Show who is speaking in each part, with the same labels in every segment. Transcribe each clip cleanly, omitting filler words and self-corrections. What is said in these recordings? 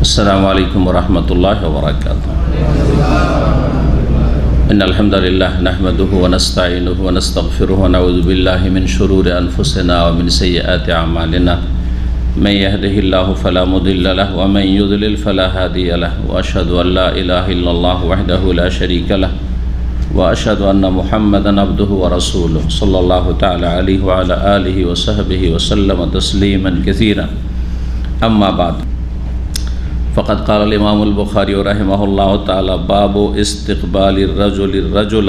Speaker 1: السلام عليكم ورحمة الله وبركاته. إن الحمد لله نحمده ونستعينه ونستغفره ونعوذ بالله من شرور أنفسنا ومن سيئات أعمالنا. من يهده الله فلا مضل له ومن يضلل فلا هادي له، وأشهد أن لا إله إلا الله وحده لا شريك له، وأشهد أن محمدا عبده ورسوله صلى الله تعالى عليه وعلى آله وصحبه وسلم تسليما كثيرا. أما بعد، فقد قال الإمام البخاري رحمه الله تعالى: باب استقبال الرجل الرجل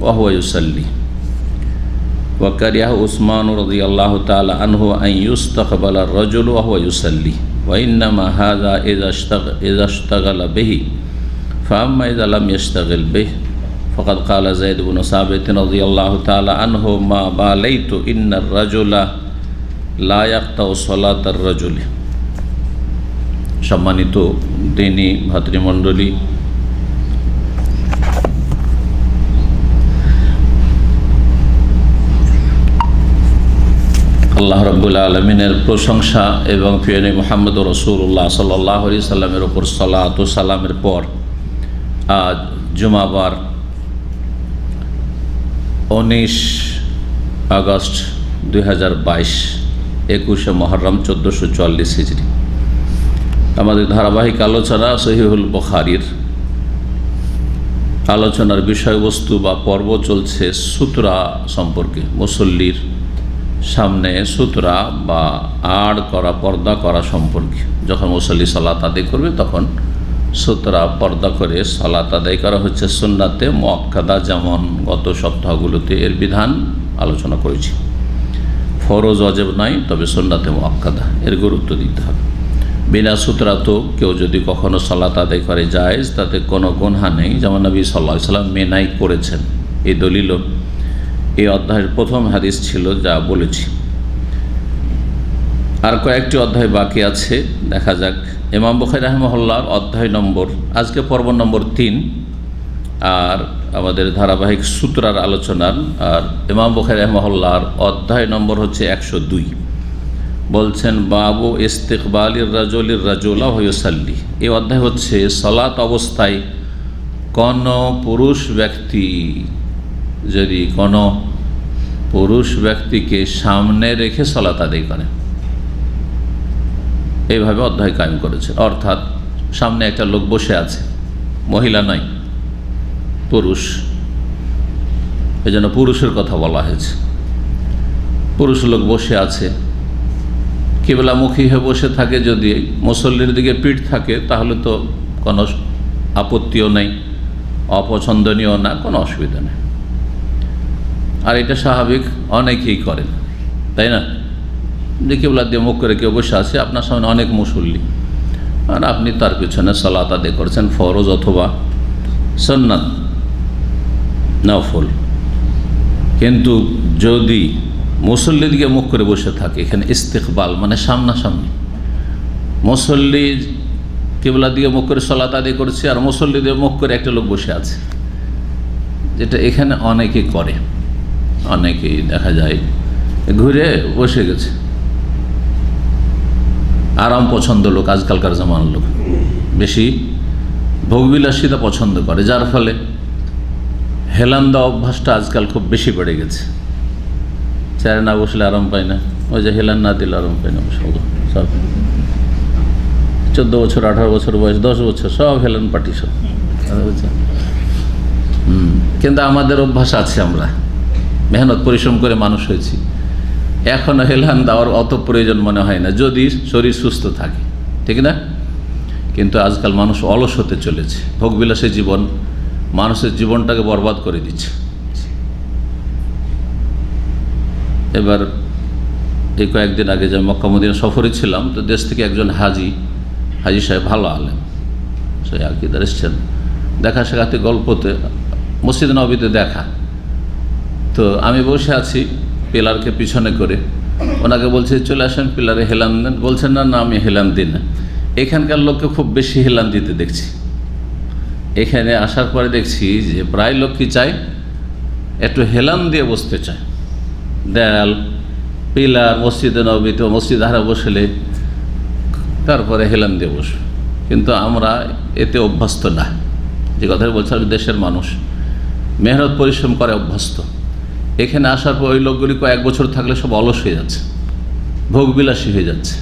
Speaker 1: وهو يصلي. وكره عثمان رضي الله تعالى عنه أن يستقبل الرجل وهو يصلي، وإنما هذا إذا اشتغل به، فأما إذا لم يشتغل به فقد قال زيد بن ثابت رضي الله تعالى عنه: ما باليت إن الرجل لا يقطع صلاة الرجل। সম্মানিত দিনী ভাতৃমণ্ডলী, আল্লাহ রাব্বুল আলামিনের প্রশংসা এবং প্রিয় নবী মুহাম্মদ রাসূলুল্লাহ সাল্লাল্লাহু আলাইহি সাল্লামের উপর সালাত ও সালামের পর আজ জুমাবার 19 আগস্ট 2022, 21 মুহররম 1444 হিজরি। আমাদের ধারাবাহিক আলোচনা সহিহুল বুখারীর আলোচনার বিষয়বস্তু বা পর্ব চলছে সুতরা সম্পর্কে। মুসল্লির সামনে সুতরা বা আড় করা, পর্দা করা সম্পর্কে। যখন মুসল্লি সালাত আদায় করবে তখন সুতরা পর্দা করে সালাত আদায় করা হচ্ছে সুন্নাতে মুআক্কাদা, যেমন গত সপ্তাহগুলোতে এর বিধান আলোচনা করেছি। ফরজ ওয়াজিব নয়, তবে সুন্নাতে মুআক্কাদা, এর গুরুত্ব দিতে হবে। বিনা সুতরা তো কেউ যদি কখনো সালাত আদায় করে জায়েজ, তাতে কোনো গুনহা নেই, যেমন নবী সাল্লাল্লাহু আলাইহি ওয়াসাল্লাম মেনাই করেছেন। এই দলিল এই অধ্যায়ের প্রথম হাদিস ছিল, যা বলেছি। আর কয়েকটি অধ্যায় বাকি আছে, দেখা যাক। ইমাম বুখারী রাহিমাহুল্লাহর অধ্যায় নম্বর, আজকে পর্ব নম্বর 3, আর আমাদের ধারাবাহিক সূত্রার আলোচনার। আর ইমাম বুখারী রাহিমাহুল্লাহর অধ্যায় নম্বর হচ্ছে 102। বলছেন বাবু ইস্তিকবালির রাজুলির রাজুলা ওয়া ইউসাল্লি। এই অধ্যায় হচ্ছে সালাত অবস্থায় কোনো পুরুষ ব্যক্তি যদি কোনো পুরুষ ব্যক্তিকে সামনে রেখে সালাত আদায় করে, এইভাবে অধ্যায় কায়েম করেছে। অর্থাৎ সামনে একটা লোক বসে আছে, মহিলা নয়, পুরুষ, এই জন্য পুরুষের কথা বলা হয়েছে। পুরুষ লোক বসে আছে, কিবলামুখী হয়ে বসে থাকে। যদি মুসল্লির দিকে পিঠ থাকে তাহলে তো কোনো আপত্তিও নেই, অপছন্দনীয় না, কোনো অসুবিধা নেই। আর এটা স্বাভাবিক, অনেকেই করেন, তাই না? যে কিবলা দিয়ে মুখ করে কেউ বসে আছে, আপনার সামনে অনেক মুসল্লি, আর আপনি তার পিছনে সালাত আদায় করছেন, ফরজ অথবা সুন্নাত, নফল। কিন্তু যদি মুসল্লির দিকে মুখ করে বসে থাকে, এখানে ইস্তিকবাল মানে সামনাসামনি, মুসল্লি কিবলার দিকে মুখ করে সালাত আদায় করছে, আর মুসল্লি দিয়ে মুখ করে একটা লোক বসে আছে, যেটা এখানে অনেকে করে। অনেকেই দেখা যায় ঘুরে বসে গেছে, আরাম পছন্দ লোক, আজকালকার জামানার লোক বেশি ভোগবিলাসিতা পছন্দ করে, যার ফলে হেলান দেওয়া অভ্যাসটা আজকাল খুব বেশি বেড়ে গেছে। চেয়ারে না বসলে আরাম পায় না, ওই যে হেলান না দিলে আরাম পায় না। সব 14 বছর, 18 বছর বয়স, 10 বছর, সব হেলান পার্টি সব। কিন্তু আমাদের অভ্যাস আছে, আমরা মেহনত পরিশ্রম করে মানুষ হয়েছি, এখনও হেলান দেওয়ার অত প্রয়োজন মনে হয় না, যদি শরীর সুস্থ থাকে, ঠিক না? কিন্তু আজকাল মানুষ অলস হতে চলেছে, ভোগবিলাসী জীবন মানুষের জীবনটাকে বরবাদ করে দিচ্ছে। এবার এই কয়েকদিন আগে যে মক্কা মদিনা সফরে ছিলাম, তো দেশ থেকে একজন হাজি সাহেব, ভালো আলেম, সেই আকিদার এসছেন। দেখা সাক্ষাতে গল্পতে মসজিদ নববীতে দেখা, তো আমি বসে আছি পিলারকে পিছনে করে, ওনাকে বলছে চলে আসেন পিলারে হেলান দেন। বলছেন না, না আমি হেলান দিই না। এখানকার লোককে খুব বেশি হেলান দিতে দেখছি। এখানে আসার পরে দেখছি যে প্রায় লোক কি চায়, একটু হেলান দিয়ে বসতে চায়। দেয়াল, পিলার, মসজিদে নববীতে, মসজিদ হারা বসলে তারপরে হেলান দিয়ে বসবে। কিন্তু আমরা এতে অভ্যস্ত না। যে কথা বলছিলাম, দেশের মানুষ মেহনত পরিশ্রম করে অভ্যস্ত। এখানে আসার পর ওই লোকগুলি কয়েক বছর থাকলে সব অলস হয়ে যাচ্ছে, ভোগবিলাসী হয়ে যাচ্ছে।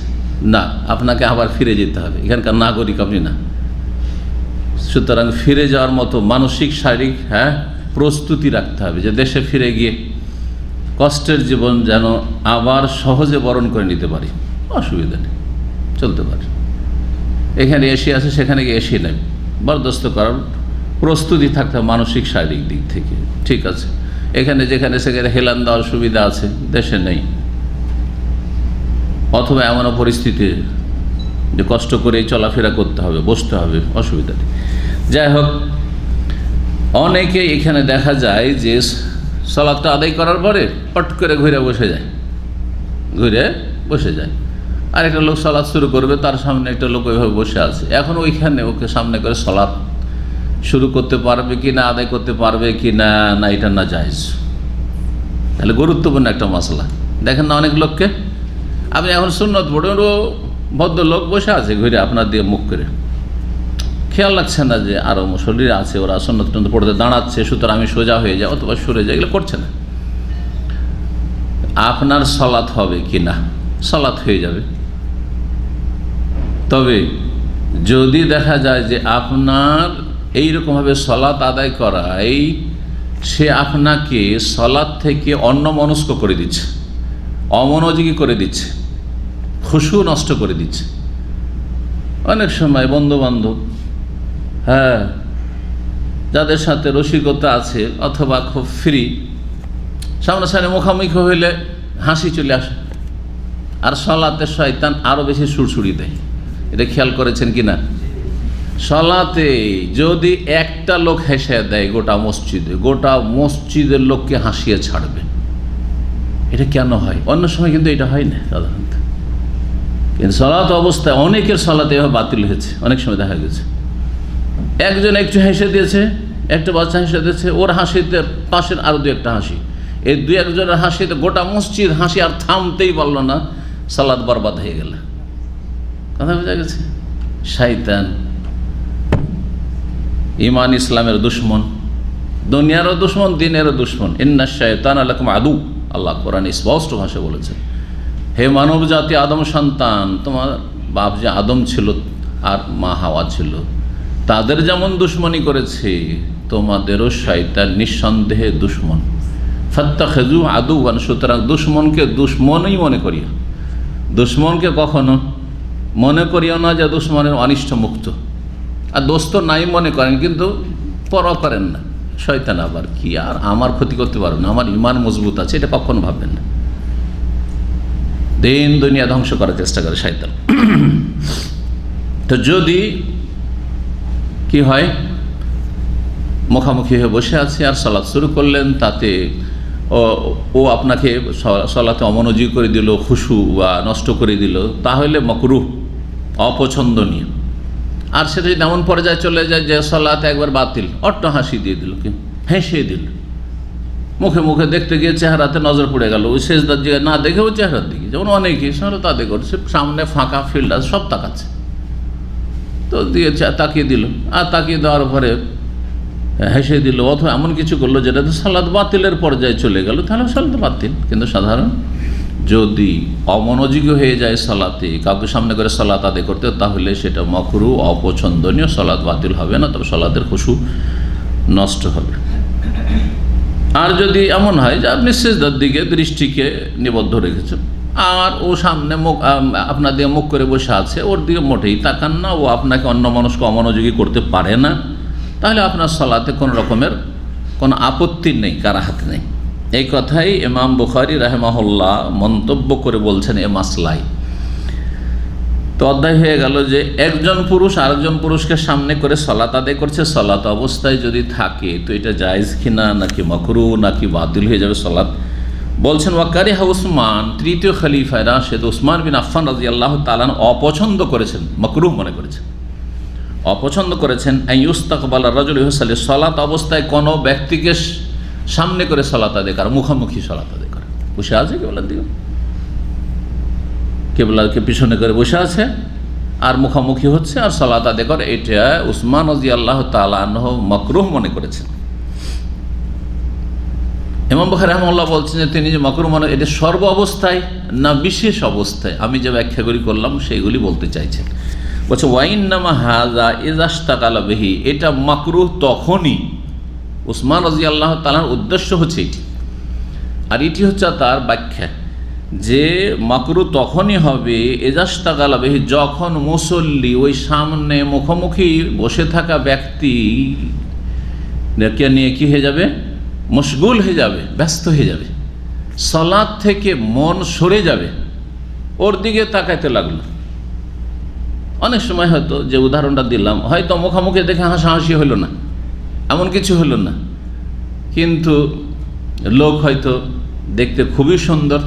Speaker 1: না, আপনাকে আবার ফিরে যেতে হবে, এখানকার নাগরিক আপনি না। সুতরাং ফিরে যাওয়ার মতো মানসিক শারীরিক প্রস্তুতি রাখতে হবে, যে দেশে ফিরে গিয়ে কষ্টের জীবন যেন আবার সহজে বরণ করে নিতে পারি। অসুবিধা নেই, চলতে পারে। এখানে এসি আছে, সেখানে গিয়ে এসি নেই, বরদাস্ত করার প্রস্তুতি থাকতে হবে মানসিক শারীরিক দিক থেকে। ঠিক আছে, এখানে যেখানে সেখানে হেলান দেওয়ার সুবিধা আছে, দেশে নেই। অথবা এমনও পরিস্থিতি যে কষ্ট করেই চলাফেরা করতে হবে, বসতে হবে, অসুবিধা নেই। যাই হোক, অনেকে এখানে দেখা যায় যে সালাতটা আদায় করার পরে পট করে ঘুরে বসে যায়। আর একটা লোক সালাত শুরু করবে, তার সামনে একটা লোক ওইভাবে বসে আছে। এখন ওইখানে ওকে সামনে করে সালাত শুরু করতে পারবে কি না, আদায় করতে পারবে কি না, না এটা না জায়েজ। তাহলে গুরুত্বপূর্ণ একটা মশলা। দেখেন না অনেক লোককে, আপনি এখন সুন্নত পড়েন, ও ভদ্রলোক বসে আছে ঘুরে আপনার দিয়ে মুখ করে, খেয়াল রাখছে না যে আরও মুসল্লিরা আছে, ওরা সুন্নত পড়তে দাঁড়াচ্ছে, সুতরাং আমি সোজা হয়ে যাই অথবা সরে যাই, এগুলো করছে না। আপনার সালাত হবে কি না? সালাত হয়ে যাবে। তবে যদি দেখা যায় যে আপনার এইরকমভাবে সালাত আদায় করাই সে আপনাকে সালাত থেকে অন্যমনস্ক করে দিচ্ছে, অমনোযোগী করে দিচ্ছে, খুশু নষ্ট করে দিচ্ছে। অনেক সময় বন্ধুবান্ধব যাদের সাথে রসিকতা আছে অথবা খুব ফ্রি, সামনাসামনি মুখামুখি হইলে হাসি চলে আসে, আর সালাতে শয়তান আরও বেশি সুরসুরি দেয়। এটা খেয়াল করেছেন কি না? সালাতে যদি একটা লোক হেসে দেয় গোটা মসজিদের লোককে হাসিয়ে ছাড়বে। এটা কেন হয়? অন্য সময় কিন্তু এটা হয় না সাধারণত, কিন্তু সালাত অবস্থায় অনেকের সালাতে এভাবে বাতিল হয়েছে। অনেক সময় দেখা গেছে একজন একটু হেসে দিয়েছে, একটা বাচ্চা হেসে দিয়েছে, ওর হাসিতে পাশের আরও দু একটা হাসি, এই দু একজনের হাসিতে গোটা মসজিদ হাসি আর থামতেই পারল না, সালাত বরবাদ হয়ে গেল। কথা বোঝা গেছে? শয়তান ঈমান ইসলামের দুশ্মন, দুনিয়ারও দুশ্মন, দিনেরও দুশ্মন। ইন্না শায়তানা লাকুম আদু, আল্লাহ কোরআনে স্পষ্ট ভাষায় বলেছেন, হে মানব জাতি, আদম সন্তান, তোমার বাপ যে আদম ছিল আর মা হাওয়া ছিল, তাদের যেমন দুশ্মনী করেছে, তোমাদেরও শয়তান নিঃসন্দেহে দুশ্মন। ফাত্তাখিযু আদুওয়ান, সুতরাং দুশ্মনকে দুশ্মনই মনে করিও। দুশ্মনকে কখনো মনে করিও না যে দুশ্মনের অনিষ্ট মুক্ত, আর দোস্ত নাই মনে করেন, কিন্তু পরোয়া করেন না। শয়তান আবার কি, আর আমার ক্ষতি করতে পারবে না, আমার ঈমান মজবুত আছে, এটা কখনো ভাববেন না। দিন দুনিয়া ধ্বংস করার চেষ্টা করে শয়তান। তো যদি কি হয়, মুখামুখি হয়ে বসে আছে আর সালাত শুরু করলেন, তাতে ও আপনাকে সালাতে অমনোযোগী করে দিল, খুশু বা নষ্ট করে দিল, তাহলে মাকরুহ, অপছন্দনীয়। আর সেটা যদি এমন পর্যায়ে চলে যায় যে সালাত একবার বাতিল, অট্ট হাসি দিয়ে দিল, কি হেসে দিল, মুখে মুখে দেখতে গিয়ে চেহারাতে নজর পড়ে গেল, ওই সেজদার দিকে না দেখে ও চেহারার দিকে, যেমন অনেকেই সারা তাদের করছে, সামনে ফাঁকা ফিল্ড আছে, সব তাকাচ্ছে, তো দিয়ে তাকিয়ে দিল, আর তাকিয়ে দেওয়ার পরে হেসে দিল, অথবা এমন কিছু করলো যেটাতে সালাত বাতিলের পর্যায়ে চলে গেল, তাহলে সালাত বাতিল। কিন্তু সাধারণ যদি অমনোযোগী হয়ে যায় সালাতে, কাউকে সামনে করে সালাত আদায় করতে, তাহলে সেটা মাকরুহ, অপছন্দনীয়, সালাত বাতিল হবে না, তবে সালাতের খুশু নষ্ট হবে। আর যদি এমন হয় যে আপনি সিজদার দিকে দৃষ্টিকে নিবদ্ধ রেখেছেন, আর ও সামনে মুখ আপনার দিকে মুখ করে বসে আছে, ওর দিকে মোটেই তাকান না, ও আপনাকে অন্যমনস্ক অমনোযোগী করতে পারে না, তাহলে আপনার সালাতে কোনো রকমের কোনো আপত্তি নেই, কারাহাত নেই। এই কথাই ইমাম বুখারী রাহিমাহুল্লাহ মন্তব্য করে বলছেন এ মাসলায়। তো অধ্যায় হয়ে গেল যে একজন পুরুষ আরেকজন পুরুষকে সামনে করে সালাত আদায় করছে, সালাত অবস্থায় যদি থাকে তো এটা জায়েজ কিনা, নাকি মাকরুহ, নাকি বাতিল হয়ে যাবে সালাত। বলছেন ওয়াকারিহা উসমান, তৃতীয় খলিফা রাশেদ উসমান বিন আফফান রাদিয়াল্লাহু তাআলা অপছন্দ করেছেন, মাকরুহ মনে করেছেন, অপছন্দ করেছেন আইয়ুস্তাকবালা রাজুল ইউসাল্লি, সালাত অবস্থায় কোনো ব্যক্তিকে সামনে করে সালাত আদায় করা, মুখামুখি সালাত আদায় করা। বসে আছে কেবলার দিকে, কেবলাকে পিছনে করে বসে আছে, আর মুখামুখি হচ্ছে আর সালাত আদায় করে, এটা উসমান রাদিয়াল্লাহু তাআলা আনহু মাকরুহ মনে করেছেন। ইমাম বুখারী রাহিমাহুল্লাহ বলছেন যে তিনি যে মাকরুহ মনে, এটা সর্ব অবস্থায় না বিশেষ অবস্থায়, আমি যে ব্যাখ্যাগুলি করলাম সেইগুলি বলতে চাইছেন। বলছে ওয়াইন্নামা হাযা ইযাশতাগালা বিহি, এটা মাকরুহ তখনই, উসমান রাদিয়াল্লাহু তাআলার উদ্দেশ্য হচ্ছে এটি, আর এটি হচ্ছে তার ব্যাখ্যা যে মাকরুহ তখনই হবে ইযাশতাগালা বিহি, যখন মুসল্লি ওই সামনে মুখোমুখি বসে থাকা ব্যক্তি নিয়ে কি হয়ে যাবে, মশগুল হয়ে যাবে, ব্যস্ত হয়ে যাবে, সালাত থেকে মন সরে যাবে, ওর দিকে তাকাইতে লাগলো। অনেক সময় হয়তো যে উদাহরণটা দিলাম, হয়তো মুখামুখি দেখে হাসাহাসি হলো না, এমন কিছু হলো না, কিন্তু লোক হয়তো দেখতে খুবই সুন্দর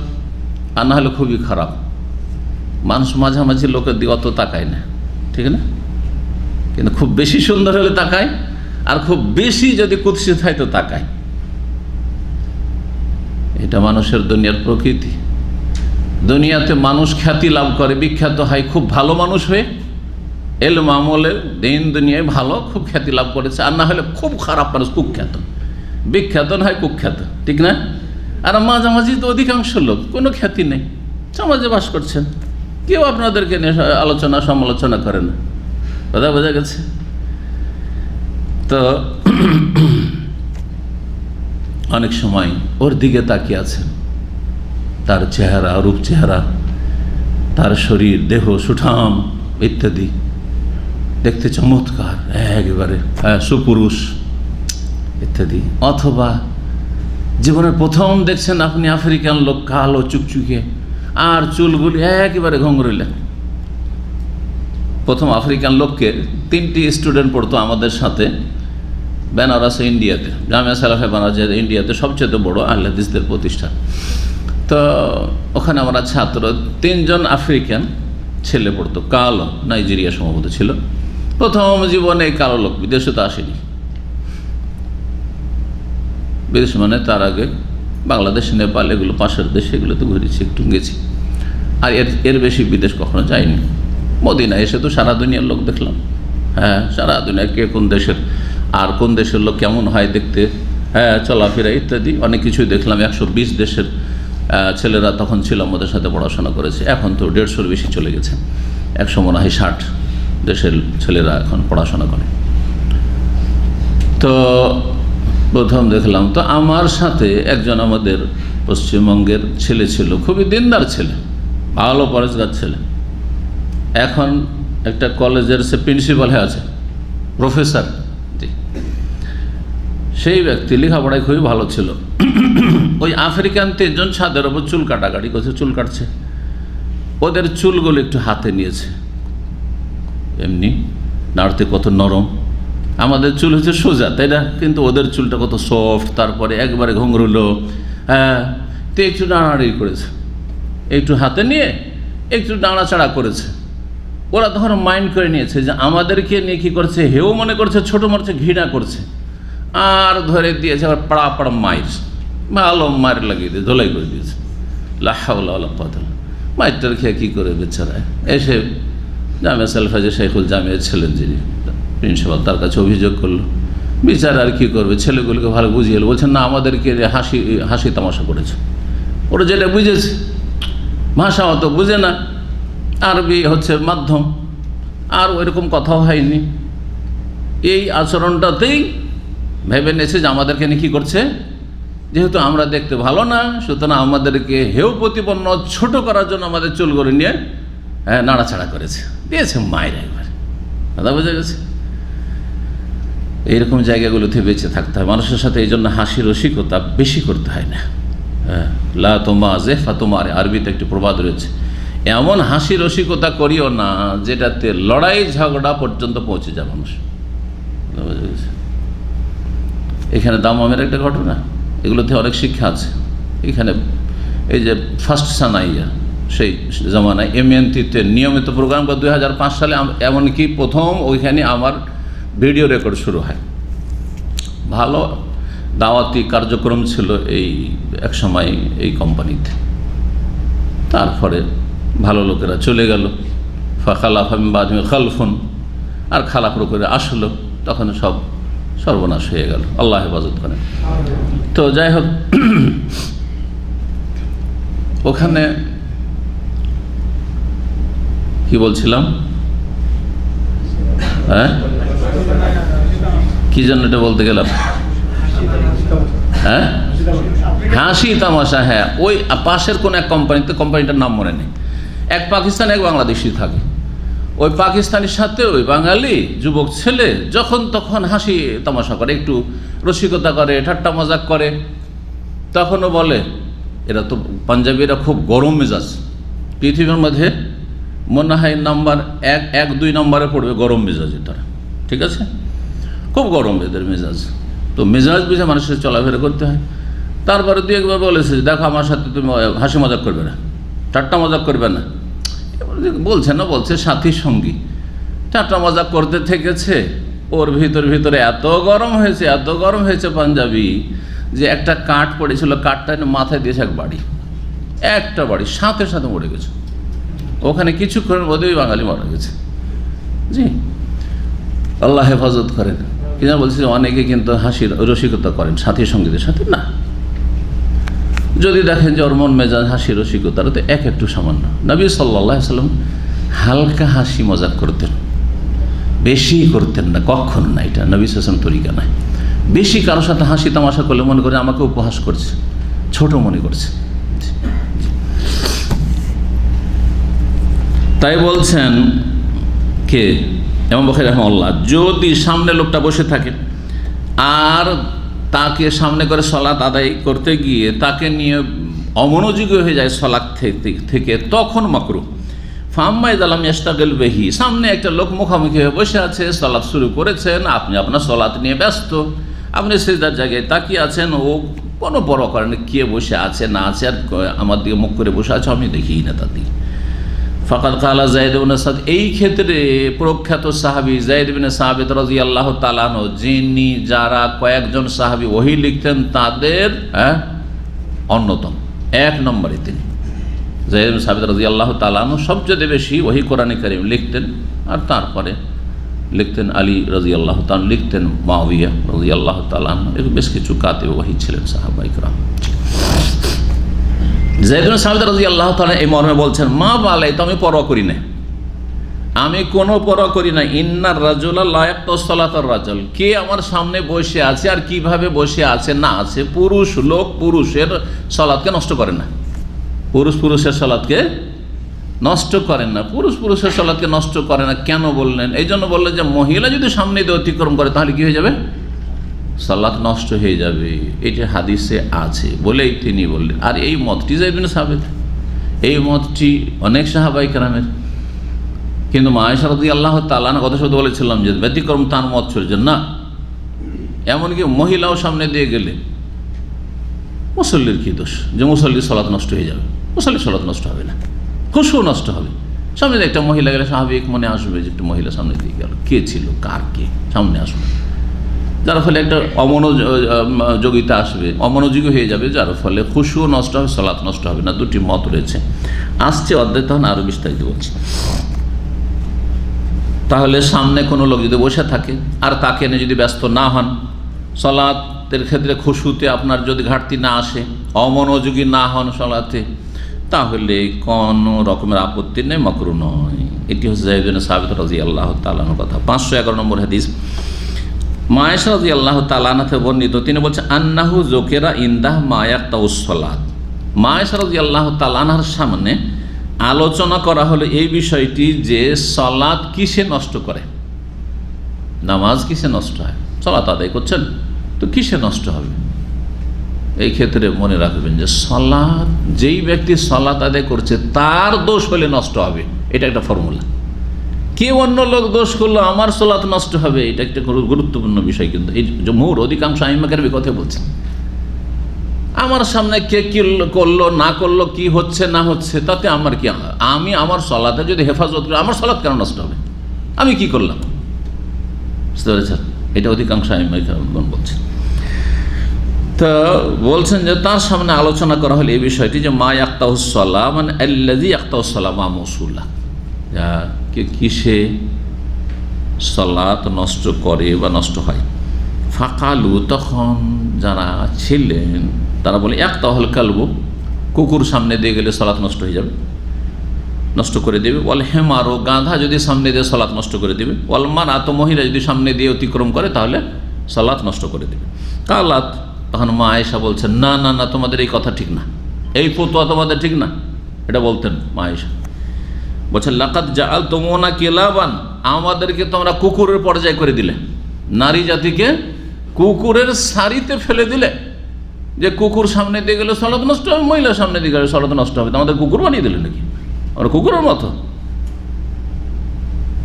Speaker 1: আর না হলে খুবই খারাপ। মানুষ মাঝামাঝি লোকের দিকে অত তাকায় না, ঠিক না? কিন্তু খুব বেশি সুন্দর হলে তাকায়, আর খুব বেশি যদি কুৎসিত হয় তো তাকায়। এটা মানুষের দুনিয়ার প্রকৃতি। দুনিয়াতে মানুষ খ্যাতি লাভ করে, বিখ্যাত হয় খুব ভালো মানুষ হয়ে, এলম আমলের দিন দুনিয়ায় ভালো, খুব খ্যাতি লাভ করেছে, আর না হলে খুব খারাপ মানুষ, কুখ্যাত। বিখ্যাত না হয় কুখ্যাত, ঠিক না? আর মাঝামাঝি তো অধিকাংশ লোক কোনো খ্যাতি নেই, সমাজে বাস করছেন, কেউ আপনাদেরকে নিয়ে আলোচনা সমালোচনা করে না। কথা বোঝা গেছে? তো অনেক সময় ওর দিকে তাকিয়ে আছেন, তার চেহারা, রূপ চেহারা, তার শরীর, দেহ সুঠাম ইত্যাদি, দেখতে চমৎকার, একেবারে সুপুরুষ ইত্যাদি। অথবা জীবনের প্রথম দেখছেন আপনি আফ্রিকান লোক, কালো চুকচুকে, আর চুলগুলি একেবারে ঘুঙরিলে। প্রথম আফ্রিকান লোককে 3টি স্টুডেন্ট পড়তো আমাদের সাথে বেনারসে, ইন্ডিয়াতে, জামিয়া সালাফে বেনারস, ইন্ডিয়াতে সবচেয়ে বড় আহলে হাদিসদের প্রতিষ্ঠান। তো ওখানে আমরা ছাত্র 3 জন আফ্রিকান ছেলে পড়তো, কালো, নাইজেরিয়া সম্ভবত ছিল। প্রথম জীবনে কালো লোক, বিদেশে তো আসেনি, বিদেশ মানে তার আগে বাংলাদেশ, নেপাল, এগুলো পাশের দেশ, এগুলোতে ঘুরেছি, একটু গেছি, আর এর বেশি বিদেশ কখনো যায়নি। মদিনা এসে তো সারা দুনিয়ার লোক দেখলাম। হ্যাঁ, সারা দুনিয়া, কে কোন দেশের, আর কোন দেশের লোক কেমন হয় দেখতে, হ্যাঁ, চলাফেরা ইত্যাদি অনেক কিছুই দেখলাম। 120 দেশের ছেলেরা তখন ছিল, আমাদের সাথে পড়াশোনা করেছে। এখন তো 150-এর বেশি চলে গেছে। 100 মনে হয় 60 দেশের ছেলেরা এখন পড়াশোনা করে। তো প্রথম দেখলাম, তো আমার সাথে একজন আমাদের পশ্চিমবঙ্গের ছেলে ছিল, খুবই দিনদার ছেলে, ভালো পরেশগার ছেলে। এখন একটা কলেজের সে প্রিন্সিপাল হয়ে আছে, প্রফেসর। জি, সেই ব্যক্তি লেখাপড়ায় খুবই ভালো ছিল। ওই আফ্রিকান 3 জন ছাদের ওপর চুল কাটাকাটি করছে, চুল কাটছে। ওদের চুলগুলো একটু হাতে নিয়েছে, এমনি নাড়তে কত নরম। আমাদের চুল হচ্ছে সোজা, তাই না? কিন্তু ওদের চুলটা কত সফট, তারপরে একবারে ঘুঙরুলো। হ্যাঁ, তো একটু নাড়াড়ি করেছে, একটু হাতে নিয়ে একটু নাড়াচাড়া করেছে। ওরা তখন মাইন্ড করে নিয়েছে যে আমাদেরকে নিয়ে কী করছে, হেও মনে করছে, ছোটো মারছে, ঘৃণা করছে, আর ধরে দিয়েছে আবার পাড়া পাড়া মাইর, ভালো মায়ের লাগিয়ে দিয়ে ধোলাই করে দিয়েছে। লাহাউলা পাতল মাইরটার খেয়ে কী করে বেচারা এসে জামিয়া সালফাজে শেখুল জামিয়া ছিলেন যিনি প্রিন্সিপাল, তার কাছে অভিযোগ করলো। বিচার আর কী করবে, ছেলেগুলোকে ভালো বুঝিয়ে এলো, বলছেন না আমাদেরকে হাসি তামাশা করেছে। ওরা যেটা বুঝেছে, ভাষা অত বুঝে না, আরবি হচ্ছে মাধ্যম, আর ওইরকম কথাও হয়নি। এই আচরণটাতেই ভেবে নিয়েছে যে আমাদেরকে নিয়ে কী করছে, যেহেতু আমরা দেখতে ভালো না, সুতরাং আমাদেরকে হেয় প্রতিপন্ন, ছোট করার জন্য আমাদের চুলগুলো নিয়ে নাড়াচাড়া করেছে, দিয়েছে মায়ের একবার। দাদা বোঝা গেছে? এইরকম জায়গাগুলোতে বেঁচে থাকতে হয় মানুষের সাথে। এই জন্য হাসি রসিকতা বেশি করতে হয় না। লা তোমা জেফা তোমার, আরবিতে একটি প্রবাদ রয়েছে, এমন হাসি রসিকতা করিও না যেটাতে লড়াই ঝগড়া পর্যন্ত পৌঁছে যায় মানুষ। বোঝা গেছে? এখানে দামামের একটা ঘটনা, এগুলোতে অনেক শিক্ষা আছে। এখানে এই যে ফার্স্ট সানাইয়া, সেই জামানায় MNT-তে নিয়মিত প্রোগ্রাম করে 2005 সালে, এমনকি প্রথম ওইখানে আমার ভিডিও রেকর্ড শুরু হয়। ভালো দাওয়াতি কার্যক্রম ছিল এই এক সময় এই কোম্পানিতে। তারপরে ভালো লোকেরা চলে গেল, ফাখালাফা মিন বাদিহিম খালফুন, আর খালাফের উপরে আসলো, তখন সব সর্বনাশ হয়ে গেল। আল্লাহ হেফাজত করেন। তো যাই হোক, ওখানে কি বলছিলাম, হ্যাঁ কি জন্য এটা বলতে গেলাম, হ্যাঁ হাসি তামাশা, হ্যাঁ ওই পাশের কোন এক কোম্পানিতে, কোম্পানিটার নাম মনে নেই, এক পাকিস্তানি এক বাংলাদেশি থাকে। ওই পাকিস্তানির সাথে ওই বাঙালি যুবক ছেলে যখন তখন হাসি তামাশা করে, একটু রসিকতা করে, ঠাট্টা মজাক করে। তখনও বলে, এরা তো পাঞ্জাবিরা খুব গরম মেজাজ, পৃথিবীর মধ্যে মনে হয় নাম্বার 1-2 নম্বরে পড়বে গরম মেজাজে তারা, ঠিক আছে, খুব গরম এদের মেজাজ। তো মেজাজ বুঝে মানুষের চলাফেরা করতে হয়। তারপরে 2-1 বলেছে, দেখো আমার সাথে তুমি হাসি মজাক করবে না, ঠাট্টা মজাক করবে না। বলছে না, বলছে সাথী সঙ্গী, ঠাট্টা মজাক করতে থেকেছে। ওর ভিতরে এত গরম হয়েছে পাঞ্জাবি, যে একটা কাঠ পড়েছিল, কাঠটা মাথায় দিয়েছে একটা বাড়ি সাথে সাথে মরে গেছে। ওখানে কিছুক্ষণের মধ্যেই বাঙালি মারা গেছে। জি, আল্লাহ হেফাজত করেন। কিনা বলছি, অনেকে কিন্তু হাসির রসিকতা করেন সাথী সঙ্গীদের সাথে। না, যদি দেখেন যে ওর মন মেজাজ হাসি রসিকতার তো একটু সামান্য, নবী সাল্লাল্লাহু আলাইহি ওয়াসাল্লাম হালকা হাসি মজাক করতেন, বেশি করতেন না, কখন না, এটা নবী সাল্লাল্লাহু আলাইহি ওয়াসাল্লাম তরিকা নয়। বেশি কারোর সাথে হাসি তামাশা করলে মনে করে আমাকে উপহাস করছে, ছোট মনে করছে। তাই বলছেন কে ইমাম বুখারী রাহিমাহুল্লাহ, যদি সামনে লোকটা বসে থাকে আর তাকে সামনে করে সলাত আদায় করতে গিয়ে তাকে নিয়ে অমনোযোগী হয়ে যায় সলাত থেকে, তখন মাকরুহ। ফাম্মা ইযা লাম ইয়াশতাগিল বিহি, সামনে একটা লোক মুখামুখি হয়ে বসে আছে, সলাত শুরু করেছেন, আপনি আপনার সলাত নিয়ে ব্যস্ত, আপনি সিজদার জায়গায় তাকিয়ে আছেন, ও কোনো বড় করেন কে বসে আছে না আছে, আর আমার দিকে মুখ করে বসে আছে, আমি দেখিই না তার দিকে। ফাকাদ কালা যায়েদ ইবনে সাদ, এই ক্ষেত্রে প্রখ্যাত সাহাবী যায়েদ ইবনে সাবিত রাদিয়াল্লাহু তাআলা আনহু, যিনি যারা কয়েকজন সাহাবী ওহী লিখতেন তাদের অন্যতম 1 নম্বরে তিনি। যায়েদ ইবনে সাবিত রাদিয়াল্লাহু তাআলা আনহু সবচেয়ে বেশি ওহী কোরআনে কারীম লিখতেন, আর তারপরে লিখতেন আলী রাদিয়াল্লাহু তাআলা, লিখতেন মুআবিয়া রাদিয়াল্লাহু তাআলা আনহু, এর বেশ কিছু কাতিব ওহী ছিলেন সাহাবায়ে কেরাম। যায়েদ ইবনে সাবিত রাদিয়াল্লাহু তাআলা এই মর্মে বলছেন, মা বালাই, তো আমি পরোয়া করি না, আমি কোনো পরোয়া করি না। ইন্নার রাজুলা লা ইয়াকতাউ সালাতার রাজুল, কে আমার সামনে বসে আছে আর কিভাবে বসে আছে না আছে, পুরুষ লোক পুরুষের সালাতকে নষ্ট করে না, পুরুষের সালাতকে নষ্ট করেন না, পুরুষের সালাতকে নষ্ট করে না। কেন বললেন? এই জন্য বললেন যে মহিলা যদি সামনে দিয়ে অতিক্রম করে তাহলে কি হয়ে যাবে, সালাত নষ্ট হয়ে যাবে, এটা হাদিসে আছে বলেই তিনি বললেন। আর এই মতটি যায়েদ ইবনে সাবিত, এই মতটি অনেক সাহাবায়ে কেরামের, কিন্তু মা আয়েশা রাদিয়াল্লাহু তাআলা আনহা কথা শুধু বলেছিলাম যে ব্যতিক্রম তার মত চলছে না। এমনকি মহিলাও সামনে দিয়ে গেলে মুসল্লির কি দোষ যে মুসল্লির সালাত নষ্ট হয়ে যাবে? মুসল্লির সালাত নষ্ট হবে না, খুশু নষ্ট হবে। সামনে একটা মহিলা গেলে স্বাভাবিক মনে আসবে যে একটা মহিলা সামনে দিয়ে গেল, কে ছিল, কার কে সামনে আসবে, যার ফলে একটা অমনোযোগিতা আসবে, অমনোযোগী হয়ে যাবে, যার ফলে খুশু নষ্ট হবে, সালাত নষ্ট হবে না। দুটি মত রয়েছে, আসছে অধ্যায়, তখন আরও বিস্তারিত বলছি। তাহলে সামনে কোনো লোক যদি বসে থাকে আর তাকে নিয়ে যদি ব্যস্ত না হন, সালাতের ক্ষেত্রে খুশুতে আপনার যদি ঘাটতি না আসে, অমনোযোগী না হন সালাতে, তাহলে কোনো রকমের আপত্তি নেই, মাকরুহ নয়। এটি হচ্ছে যায়েদ ইবনে সাবিত রাদিয়াল্লাহু তাআলা আনহুর কথা। 511 নম্বর হাদিস, মা আয়েশা রাদিয়াল্লাহু তাআলা আনহা থেকে বর্ণিত, তিনি বলছেন আন্নাহু যুকিরা ইনদাহ মা ইয়াকতাউস সালাত, মা আয়েশা রাদিয়াল্লাহু তাআলা আনহার সামনে আলোচনা করা হলো এই বিষয়টি যে সালাত কিসে নষ্ট করে, নামাজ কিসে নষ্ট হয়, সালাত আদায় করছেন তো কিসে নষ্ট হবে। এই ক্ষেত্রে মনে রাখবেন যে সালাত, যেই ব্যক্তি সালাত আদায় করছে তার দোষ হলে নষ্ট হবে, এটা একটা ফর্মুলা। কেউ অন্য লোক দোষ করলো আমার সালাত নষ্ট হবে, এটা একটা গুরুত্বপূর্ণ বিষয়। কিন্তু এই জমহুর অধিকাংশ আইম্মাকের কথা বলছে, আমার সামনে কে কি করলো না করলো, কি হচ্ছে না হচ্ছে, তাতে আমার কি, আমি আমার সালাতে যদি হেফাজত করি, আমার সালাত কেন নষ্ট হবে, আমি কি করলাম? বুঝতে পেরেছেন? এটা অধিকাংশ আইম্মাগণ বলছে। তো বলছেন যে তার সামনে আলোচনা করা হলে এই বিষয়টি যে মা ইয়াকতাউস সালাহ, মানে আল্লাযী ইয়াকতাউস সালাহ মা মাউসুলা, কিসে সালাত নষ্ট করে বা নষ্ট হয়। ফাকালু, তখন যারা ছিলেন তারা বলে, এক তাহল কালবু, কুকুর সামনে দিয়ে গেলে সালাত নষ্ট হয়ে যাবে, নষ্ট করে দেবে। ওয়াল হেমারও, গাধা যদি সামনে দিয়ে সালাত নষ্ট করে দেবে। ওয়াল মারআত, মহিলা যদি সামনে দিয়ে অতিক্রম করে তাহলে সালাত নষ্ট করে দেবে। কালাত, তখন মা আয়েশা বলছেন, না না না, তোমাদের এই কথা ঠিক না, এই ফতোয়া তোমাদের ঠিক না। এটা বলতেন মা আয়েশা, বলছেন লাকাদ জাআলতুমুনা কিলাবান, আমাদেরকে তোমরা কুকুরের পর্যায়ে করে দিলে, নারী জাতিকে কুকুরের সারিতে ফেলে দিলে, যে কুকুর সামনে দিয়ে গেলে সালাত নষ্ট হবে, মহিলা সামনে দিয়ে গেলে সালাত নষ্ট হবে। আমাদের কুকুর বানিয়ে দিলে নাকি? আমরা কুকুরের মতো?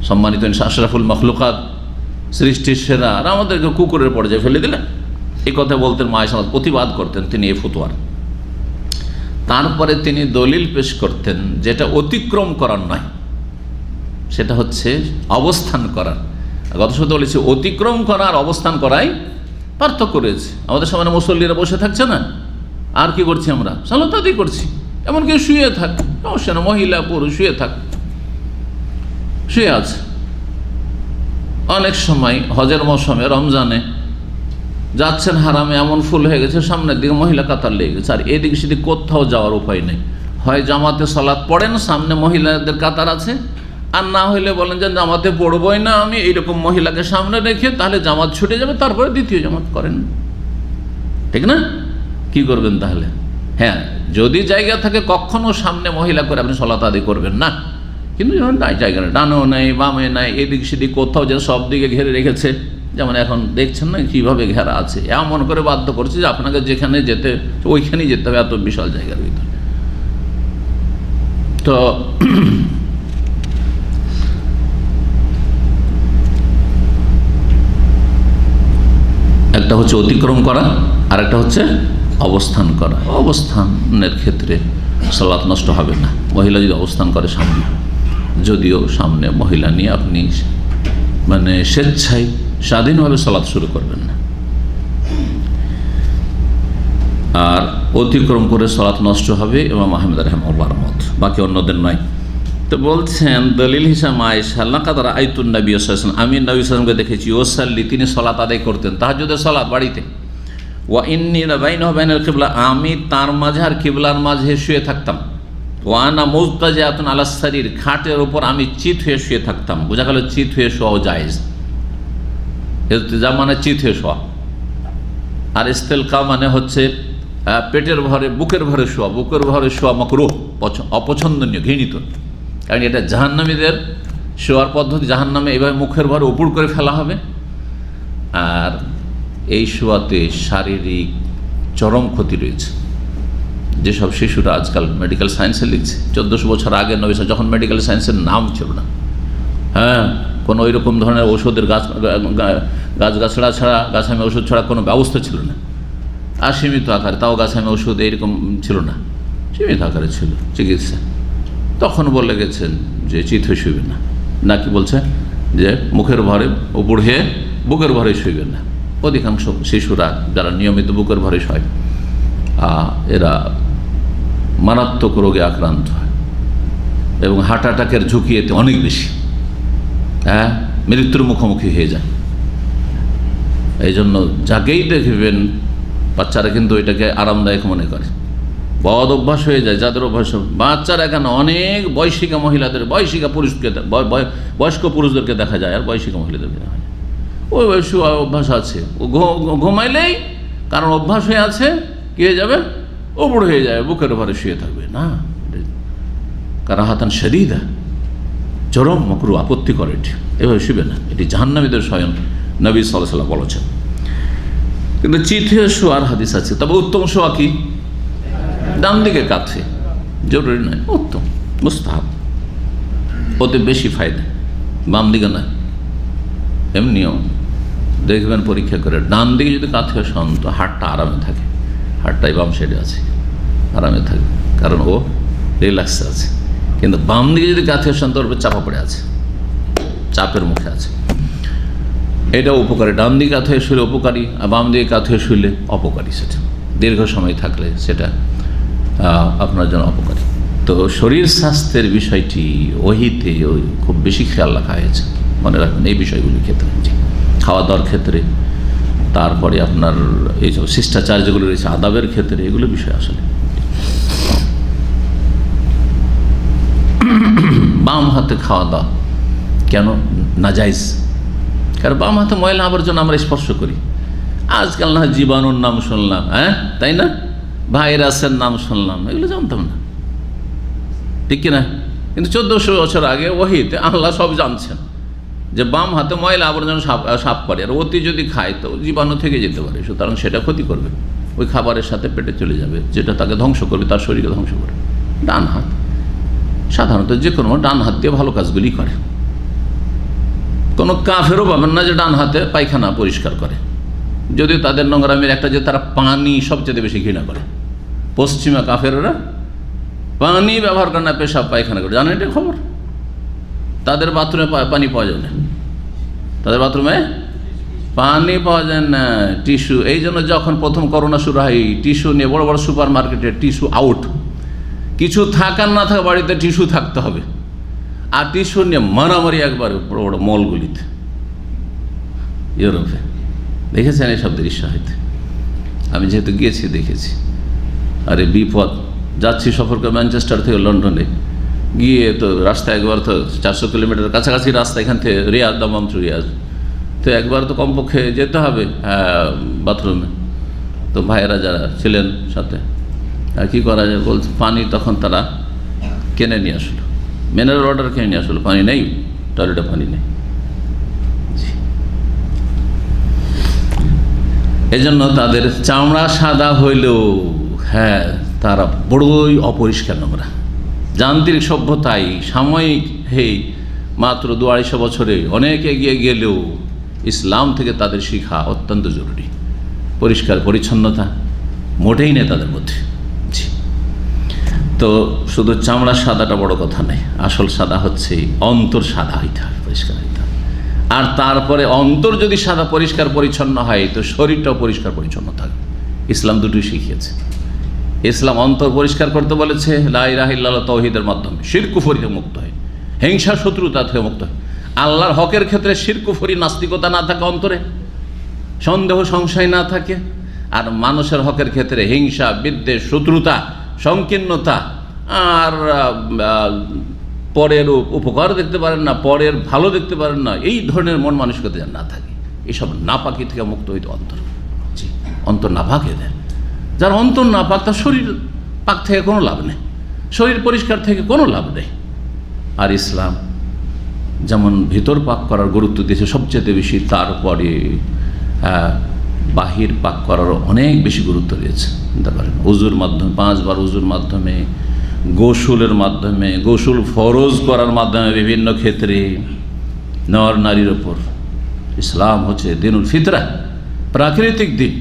Speaker 1: সম্মানিত আশরাফুল মখলুকাত, সৃষ্টির সেরা, আর আমাদেরকে কুকুরের পর্যায়ে ফেলে দিলেন। এই কথা বলতেন মা আয়েশা, প্রতিবাদ করতেন তিনি এই ফতোয়ার। তারপরে তিনি দলিল পেশ করতেন, যেটা অতিক্রম করার নয়, সেটা হচ্ছে অবস্থান করার। গত সপ্তাহে বলেছি অতিক্রম করা আর অবস্থান করাই পার্থক্য রয়েছে। আমাদের সামনে মুসল্লিরা বসে থাকছে না, আর কি করছি আমরা? সালাত আদায় করছি। এমনকি শুয়ে থাক, সমস্যা না, মহিলা পুরুষ শুয়ে থাক, শুয়ে আছে। অনেক সময় হজের মৌসুমে, রমজানে যাচ্ছেন হারামে, এমন ফুল হয়ে গেছে সামনের দিকে মহিলা কাতার লেগে গেছে, আর এদিকে সেদিক কোথাও যাওয়ার উপায় নেই। হয় জামাতে সালাত পড়েন, সামনে মহিলাদের কাতার আছে, আর না হইলে বলেন যে জামাতে পড়বই না আমি, এইরকম মহিলাকে সামনে রেখে, তাহলে জামাত ছুটে যাবে, তারপরে দ্বিতীয় জামাত করেন, ঠিক না? কি করবেন তাহলে? হ্যাঁ, যদি জায়গা থাকে কখনো সামনে মহিলা করে আপনি সালাত আদায় করবেন না, কিন্তু যখন জায়গা নেই, ডানেও নেই বামে নাই, এদিক সেদিক কোথাও যেন সব দিকে ঘিরে রেখেছে, যেমন এখন দেখছেন না কীভাবে ঘেরা আছে, এমন করে বাধ্য করছে যে আপনাকে যেখানে যেতে ওইখানেই যেতে হবে, এত বিশাল জায়গার ভিতরে। তো একটা হচ্ছে অতিক্রম করা, আর একটা হচ্ছে অবস্থান করা। অবস্থানের ক্ষেত্রে সালাত নষ্ট হবে না, মহিলা যদি অবস্থান করে সামনে, যদিও সামনে মহিলা নিয়ে আপনি মানে স্বেচ্ছায় স্বাধীনভাবে সালাত শুরু করবেন না। আর অতিক্রম করে সালাত নষ্ট হবে ইমাম আহমদ রাহিমাহুল্লাহর মত, বাকি অন্যদের নয়। তো বলছেন দলিল হিসাবে আয়েশা, লাকাদ রাআইতুন নবী সাল্লাল্লাহু আলাইহি ওয়াসাল্লাম, আমি নবী সাল্লাল্লাহু আলাইহি ওয়াসাল্লামকে দেখেছি, ওয়াসাল্লি, তিনি সালাত আদায় করতেন, তাহাজ্জুদের সালাত বাড়িতে। ওয়া ইন্নী বাইনাহু ওয়া বাইনাল কিবলা, আমি তার মাঝে আর কিবলার মাঝে শুয়ে থাকতাম। ওয়া আনা মুজতাজিআতুন আলাস সারির, খাটের উপর আমি চিত হয়ে শুয়ে থাকতাম। বোঝা গেল চিত হয়ে শোয়াও জায়েজ। ইলতিজা মানে চিত হয়ে শোয়া, আর ইস্তেলকা মানে হচ্ছে পেটের ভরে, বুকের ভরে শোয়া। বুকের ভরে শোয়া মাকরুহ, অপছন্দনীয়, ঘৃণিত, কারণ এটা জাহান্নামীদের শোয়ার পদ্ধতি। জাহান্নামে এভাবে মুখের ভরে উপুড় করে ফেলা হবে, আর এই শোয়াতে শারীরিক চরম ক্ষতি রয়েছে। যেসব শিশুরা আজকাল মেডিকেল সায়েন্সে লিখছে, 1400 বছর আগে নবী যখন মেডিকেল সায়েন্সের নাম ছিল না, হ্যাঁ, কোনো ওই রকম ধরনের ওষুধের গাছগাছড়া ছাড়া, গাছামি ওষুধ ছাড়া কোনো ব্যবস্থা ছিল না, আর সীমিত আকারে, তাও গাছামি ওষুধ এইরকম ছিল না, সীমিত আকারে ছিল চিকিৎসা। তখন বলে গেছেন যে চিত হয়ে শুইবে না, নাকি বলছে যে মুখের ভরে উপর হয়ে বুকের ভরে শুইবে না। অধিকাংশ শিশুরা যারা নিয়মিত বুকের ভরে শয়, এরা মারাত্মক রোগে আক্রান্ত হয় এবং হার্ট অ্যাটাকের ঝুঁকি এতে অনেক বেশি, হ্যাঁ, মৃত্যুর মুখোমুখি হয়ে যায়। এই জন্য যাকেই দেখবেন, বাচ্চারা কিন্তু এটাকে আরামদায়ক মনে করে, বদ অভ্যাস হয়ে যায় যাদের অভ্যাস। বাচ্চারা কেন, অনেক বয়সিকা মহিলাদের, বয়সিকা পুরুষকে, বয়স্ক পুরুষদেরকে দেখা যায়, আর বয়সিকা মহিলাদেরকে দেখা যায় ওই বয়সী অভ্যাস আছে। ও ঘুমাইলেই, কারণ অভ্যাস হয়ে আছে, কী হয়ে যাবে, ওপড় হয়ে যাবে, বুকের ভরে শুয়ে থাকবে না। কারাহাতান শদীদা, চরম মকরু, আপত্তি করে, এটি এভাবে শুবে না, এটি জাহান্নামীদের স্বয়ং নবী সাল্লাল্লাহু আলাইহি ওয়াসাল্লাম বলেছেন। কিন্তু চিঠে শোয়ার হাদিস আছে, তবে উত্তম শোয়া কি? ডান দিকে কাছে, জরুরি নয়, উত্তম, মুস্তাহাব, ওতে বেশি ফায়দা, বাম দিকে নয়। এমনিও দেখবেন পরীক্ষা করে, ডান দিকে যদি কাঁথে শোন তো হাড়টা আরামে থাকে, হাড়টাই বাম সাইডে আছে, আরামে থাকে, কারণ ও রিল্যাক্সে আছে। কিন্তু বাম দিকে যদি কাঁথে শোন তো ওর চাপা পড়ে আছে, চাপের মুখে আছে। এটা উপকারী, ডান দিকে কাঁথে শুলে উপকারী, আর বাম দিকে কাঁথে শুলে অপকারী। সেটা দীর্ঘ সময় থাকলে সেটা আপনার জন্য অপকারী। তো শরীর স্বাস্থ্যের বিষয়টি ওহিতে খুব বেশি খেয়াল রাখা হয়েছে, মনে রাখবেন এই বিষয়গুলির ক্ষেত্রে, খাওয়া দাওয়ার ক্ষেত্রে, তারপরে আপনার এই সব শিষ্টাচার যেগুলো রয়েছে আদাবের ক্ষেত্রে, এগুলো বিষয় আসলে। বাম হাতে খাওয়া দাওয়া কেন নাজাইজ? কারণ বাম হাতে ময়লা আবর্জনা আমরা স্পর্শ করি। আজকাল না জীবাণুর নাম শুনলাম, হ্যাঁ তাই না, ভাইরাসের নাম শুনলাম, এগুলো জানতাম না, ঠিক কিনা? কিন্তু 1400 বছর আগে ওহিতে আল্লাহ সব জানছেন যে বাম হাতে ময়লা আবর্জনা সাফ করে, আর অতি যদি খায় তো জীবাণু থেকে যেতে পারে, সুতরাং সেটা ক্ষতি করবে, ওই খাবারের সাথে পেটে চলে যাবে, যেটা তাকে ধ্বংস করবে, তার শরীরকে ধ্বংস করবে। ডান হাত সাধারণত যে কোনো ডান হাত দিয়ে ভালো কাজগুলি করে। কোনো কাফেরও পাবেন না যে ডান হাতে পায়খানা পরিষ্কার করে, যদিও তাদের নোংরামের একটা যে তারা পানি সবচেয়ে বেশি ঘৃণা করে। পশ্চিমা কাফেররা পানি ব্যবহার করে না, পেশাব পায়খানা করে, জানেন এটা খবর? তাদের বাথরুমে পানি পাওয়া যায় না, তাদের বাথরুমে পানি পাওয়া যায় না, টিস্যু। এই জন্য যখন প্রথম করোনা শুরু হয়, টিস্যু নিয়ে বড় বড় সুপার মার্কেটে টিস্যু আউট, কিছু থাকার না থাকা বাড়িতে টিস্যু থাকতে হবে, আর টিস্যু নিয়ে মারামারি একবারে বড় বড় মলগুলিতে, ইউরোপে। দেখেছেন এইসব দৃশ্য? হয়তো আমি যেহেতু গিয়েছি দেখেছি। আরে বিপদ, যাচ্ছি সফর করে ম্যানচেস্টার থেকে লন্ডনে, গিয়ে তো রাস্তা একবার তো 400 কিলোমিটার কাছাকাছি রাস্তা এখান থেকে, রিয়াদ, দামাম টু রিয়াদ, তো একবার তো কমপক্ষে যেতে হবে বাথরুমে। তো ভাইয়েরা যারা ছিলেন সাথে, আর কী করা যায়, বলছে পানি তখন তারা কিনে নিয়ে আসলো, মিনারেল ওয়াটার কিনে নিয়ে আসলো, পানি নেই, টয়লেটে পানি নেই। এজন্য তাদের চামড়া সাদা হইলেও হ্যাঁ তারা বড়ই অপরিষ্কার নোংরা। যান্ত্রিক সভ্যতায় সাময়িক মাত্র 200-250 বছরে অনেক এগিয়ে গেলেও ইসলাম থেকে তাদের শিখা অত্যন্ত জরুরি। পরিষ্কার পরিচ্ছন্নতা মোটেই নেই তাদের মধ্যে। জি, তো শুধু চামড়া সাদাটা বড় কথা নেই, আসল সাদা হচ্ছে অন্তর সাদা হইতে হবে, পরিষ্কার হইতে হবে। আর তারপরে অন্তর যদি সাদা পরিষ্কার পরিচ্ছন্ন হয় তো শরীরটাও পরিষ্কার পরিচ্ছন্ন থাকবে। ইসলাম দুটোই শিখিয়েছে। ইসলাম অন্তর পরিষ্কার করতে বলেছে লা ইলাহা ইল্লাল্লাহ তাওহীদের মাধ্যমে, শিরক কুফরি থেকে মুক্ত হয়, হিংসা শত্রুতা থেকে মুক্ত হয়। আল্লাহর হকের ক্ষেত্রে শিরক কুফরি নাস্তিকতা না থাকে, অন্তরে সন্দেহ সংশয় না থাকে, আর মানুষের হকের ক্ষেত্রে হিংসা বিদ্বেষ শত্রুতা সংকীর্ণতা, আর পরের উপকার দেখতে পারেন না, পরের ভালো দেখতে পারেন না, এই ধরনের মন মানসিকতা যেন না থাকে। এইসব নাপাকি থেকে মুক্ত হইতে অন্তর, জি, অন্তর নাপাক এদের। যার অন্তর নাপাক তার শরীর পাক থেকে কোনো লাভ নেই, শরীর পরিষ্কার থেকে কোনো লাভ নেই। আর ইসলাম যেমন ভিতর পাক করার গুরুত্ব দিয়েছে সবচেয়ে বেশি, তারপরে বাহির পাক করারও অনেক বেশি গুরুত্ব দিয়েছে। বুঝতে পারেন, উজুর মাধ্যমে 5 বার উজুর মাধ্যমে, গোসলের মাধ্যমে, গোসল ফরজ করার মাধ্যমে, বিভিন্ন ক্ষেত্রে নর নারীর ওপর ইসলাম হচ্ছে দিনুল ফিতরা, প্রাকৃতিক দিন।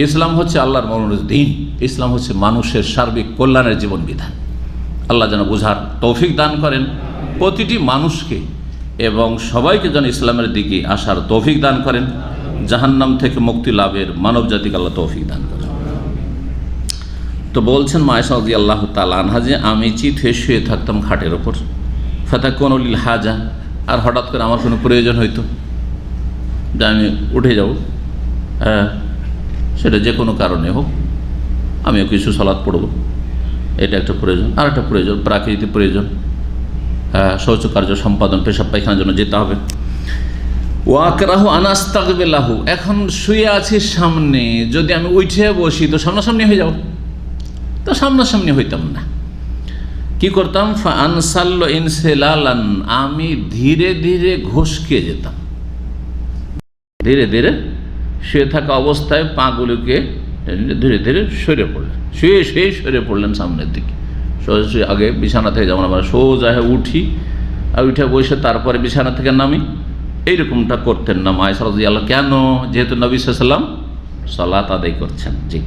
Speaker 1: ইসলাম হচ্ছে আল্লাহর মনোনীত দিন। ইসলাম হচ্ছে মানুষের সার্বিক কল্যাণের জীবন বিধান। আল্লাহ যেন বোঝার তৌফিক দান করেন প্রতিটি মানুষকে, এবং সবাইকে যেন ইসলামের দিকে আসার তৌফিক দান করেন, জাহান্নাম থেকে মুক্তি লাভের মানব জাতিকে আল্লাহ তৌফিক দান করেন। তো বলছেন মায়েশা রাদিয়াল্লাহু তাআলা আনহা যে আমি চিত হয়ে শুয়ে থাকতাম খাটের ওপর, ফাতাকুনু লিল হাজা, আর হঠাৎ করে আমার কোনো প্রয়োজন হইতো যে আমি উঠে যাব, সেটা যে কোনো কারণে হোক, আমিও কিছু সালাত পড়ব, এটা একটা প্রয়োজন। আর একটা প্রয়োজন প্রাকৃতিক প্রয়োজন, শৌচকার্য সম্পাদন, পেশাব পায়খানার জন্য যেতে হবে। ওয়াকরাহু আনাস্তাকবিলাহু, এখন শুয়ে আছি সামনে, যদি আমি উঠে বসি তো সামনাসামনি হয়ে যাব, তো সামনাসামনি হইতাম না। কি করতাম? ফাআনসাল্লু ইনসিলালান, আমি ধীরে ধীরে ঘষকে যেতাম, ধীরে ধীরে শুয়ে থাকা অবস্থায় পাগুলোকে ধীরে ধীরে সরে পড়লেন, শুয়ে শুয়ে সরে পড়লেন সামনের দিকে। সোজা আগে বিছানা থেকে যেমন আমরা সোজা হয়ে উঠি আর উঠে বসে তারপরে বিছানা থেকে নামি, এইরকমটা করতেন না মায়েশা রাদিয়াল্লাহু। কেন? যেহেতু নবী সাল্লাল্লাহু আলাইহি ওয়াসাল্লাম সালাত আদায় করছেন। জি,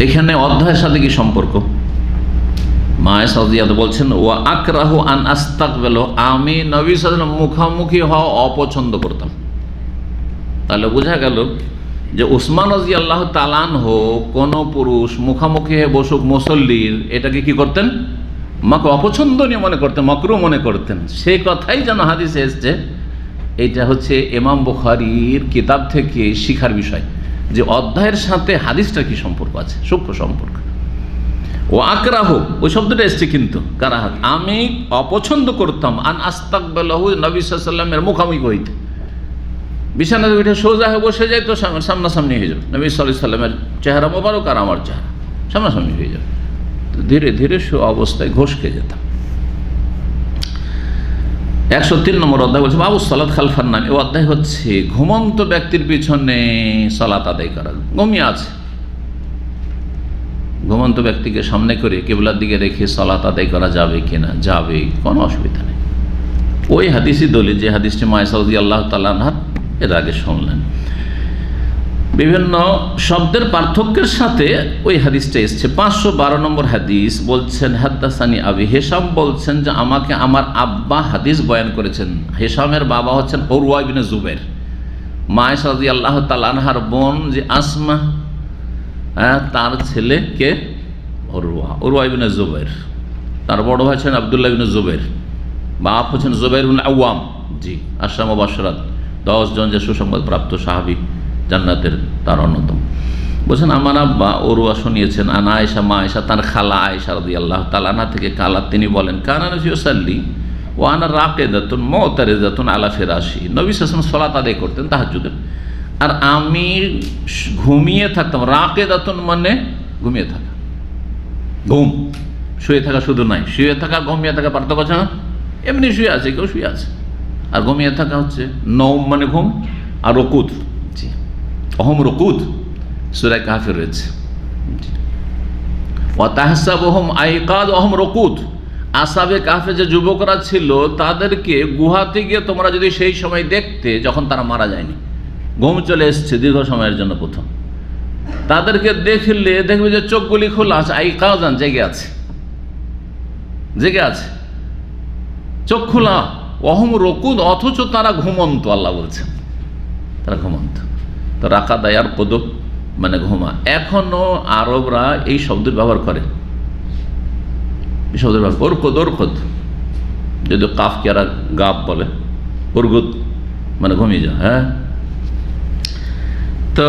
Speaker 1: এখানে অধ্যায়ের সাথে কি সম্পর্ক? মায়েশা রাদিয়াল্লাহু বলছেন, ওয়া আকরাহু আন আস্তাকবিলু, আমি নবী সাল্লাল্লাহু আলাইহি ওয়াসাল্লাম মুখামুখি হওয়া অপছন্দ করতাম। তাহলে বোঝা গেল যে উসমান রাদিয়াল্লাহু তাআলা আনহু কোন পুরুষ মুখামুখি হয়ে বসুক মুসল্লির, এটাকে কি করতেন? অপছন্দনীয় মনে করতেন, মাকরুহ মনে করতেন। সেই কথাই যেন হাদিসে এসছে। এটা হচ্ছে ইমাম বুখারীর কিতাব থেকে শিখার বিষয়, যে অধ্যায়ের সাথে হাদিসটার কি সম্পর্ক আছে, সূক্ষ্ম সম্পর্ক। ও আকরাহু, ওই শব্দটা এসছে কিন্তু কারাহাত, আমি অপছন্দ করতাম আন আস্তাকবিলহু, নবী সাল্লাল্লাহু আলাইহি ওয়াসাল্লামের মুখামুখি হইতে। বিছানাতে উঠে সোজা হয়ে বসে যাই তো সামনাসামনি হয়ে যাবে, নবী সাল্লাল্লাহু আলাইহি ওয়াসাল্লামের চেহারা মোবারক আর আমার চেহারা সামনাসামনি হয়ে যাবে। ধীরে ধীরে সে অবস্থায় ঘোষ খেয়ে যেতাম। 103 নম্বর অধ্যায় বলছে বাবু সালাত খালফান নাম। এই অধ্যায় হচ্ছে ঘুমন্ত ব্যক্তির পিছনে সালাত আদায় করা। ঘুমিয়ে আছে, ঘুমন্ত ব্যক্তিকে সামনে করে কিবলার দিকে রেখে সালাত আদায় করা যাবে কিনা? যাবে, কোনো অসুবিধা নেই। ওই হাদিসই দলিল, যে হাদিসটি মায়েশা রাদিয়াল্লাহু তাআলা আনহা এর আগে শুনলেন। বিভিন্ন শব্দের পার্থক্যের সাথে ওই হাদিসটা এসছে। 512 নম্বর হাদিস বলছেন, হাদ্দাসানি আবি, হেশাম বলছেন যে আমাকে আমার আব্বা হাদিস বয়ান করেছেন। হেশামের বাবা হচ্ছেন উরওয়া ইবনে জুবাইর। মায়েশা রাদিয়াল্লাহু তাআলা আনহার বোন যে আসমা, তার ছেলে কে? উরওয়া ইবনে জুবাইর। তার বড় ভাই ছিলেন আব্দুল্লাহ ইবনে জুবাইর, বাপ হচ্ছেন জুবাইর ইবনে আওয়াম। জি, আশরা মুবাশশারাত 10 জন যে সুসংবাদ প্রাপ্ত সাহাবী জান্নাতের তার অন্যতম। বলছেন আমার আব্বা উরওয়া শুনিয়েছেন আনা আয়েশা, মা আয়েশা তার খালা আয়েশা রাদিয়াল্লাহু তাআলা আনহা থেকে কালা, তিনি বলেন কানা নবী ইউসাল্লি ওয়া আনা রাকিদাতুন মুতারিদাতুন আলা ফিরাশি, নবী সাল্লাল্লাহু আলাইহি ওয়াসাল্লাম সালাত আদায় করতেন তাহাজ্জুদের, আর আমি ঘুমিয়ে থাকতাম। রাকিদাতুন মানে ঘুমিয়ে থাকা, ঘুম, শুয়ে থাকা শুধু নয়, শুয়ে থাকা ঘুমিয়ে থাকা পার্থক্য আছে না? এমনি শুয়ে আছে, কেউ শুয়ে আছে, আর ঘুমিয়ে থাকা হচ্ছে নওম মানে ঘুম, আর রকুদ, জি অহম রকুদ সূরা কাহফে রয়েছে। ওয়া তাহসাবুহুম আইকাদ অহম রকুদ, আসহাবে কাহফে যে যুবকরা ছিল তাদেরকে গুহাতে গিয়ে তোমরা যদি সেই সময় দেখতে, যখন তারা মারা যায়নি, ঘুম চলে এসছে দীর্ঘ সময়ের জন্য প্রথম, তাদেরকে দেখলে দেখবে যে চোখগুলি খোলা আছে, আইকাজান, জেগে আছে, জেগে আছে, চোখ খোলা, অহম রকুদ, অথচ তারা ঘুমন্ত। আল্লাহ বলছেন তারা ঘুমন্ত। তো রাকাদা আর কদব মানে ঘুমা। এখনো আরবরা এই শব্দের ব্যবহার করে, এই শব্দের ব্যবহার, ওরকদ, ওরকদ, যদি কাফ কে আর গাব বলে, উরগুদ মানে ঘুমিয়ে যাও। হ্যাঁ, তো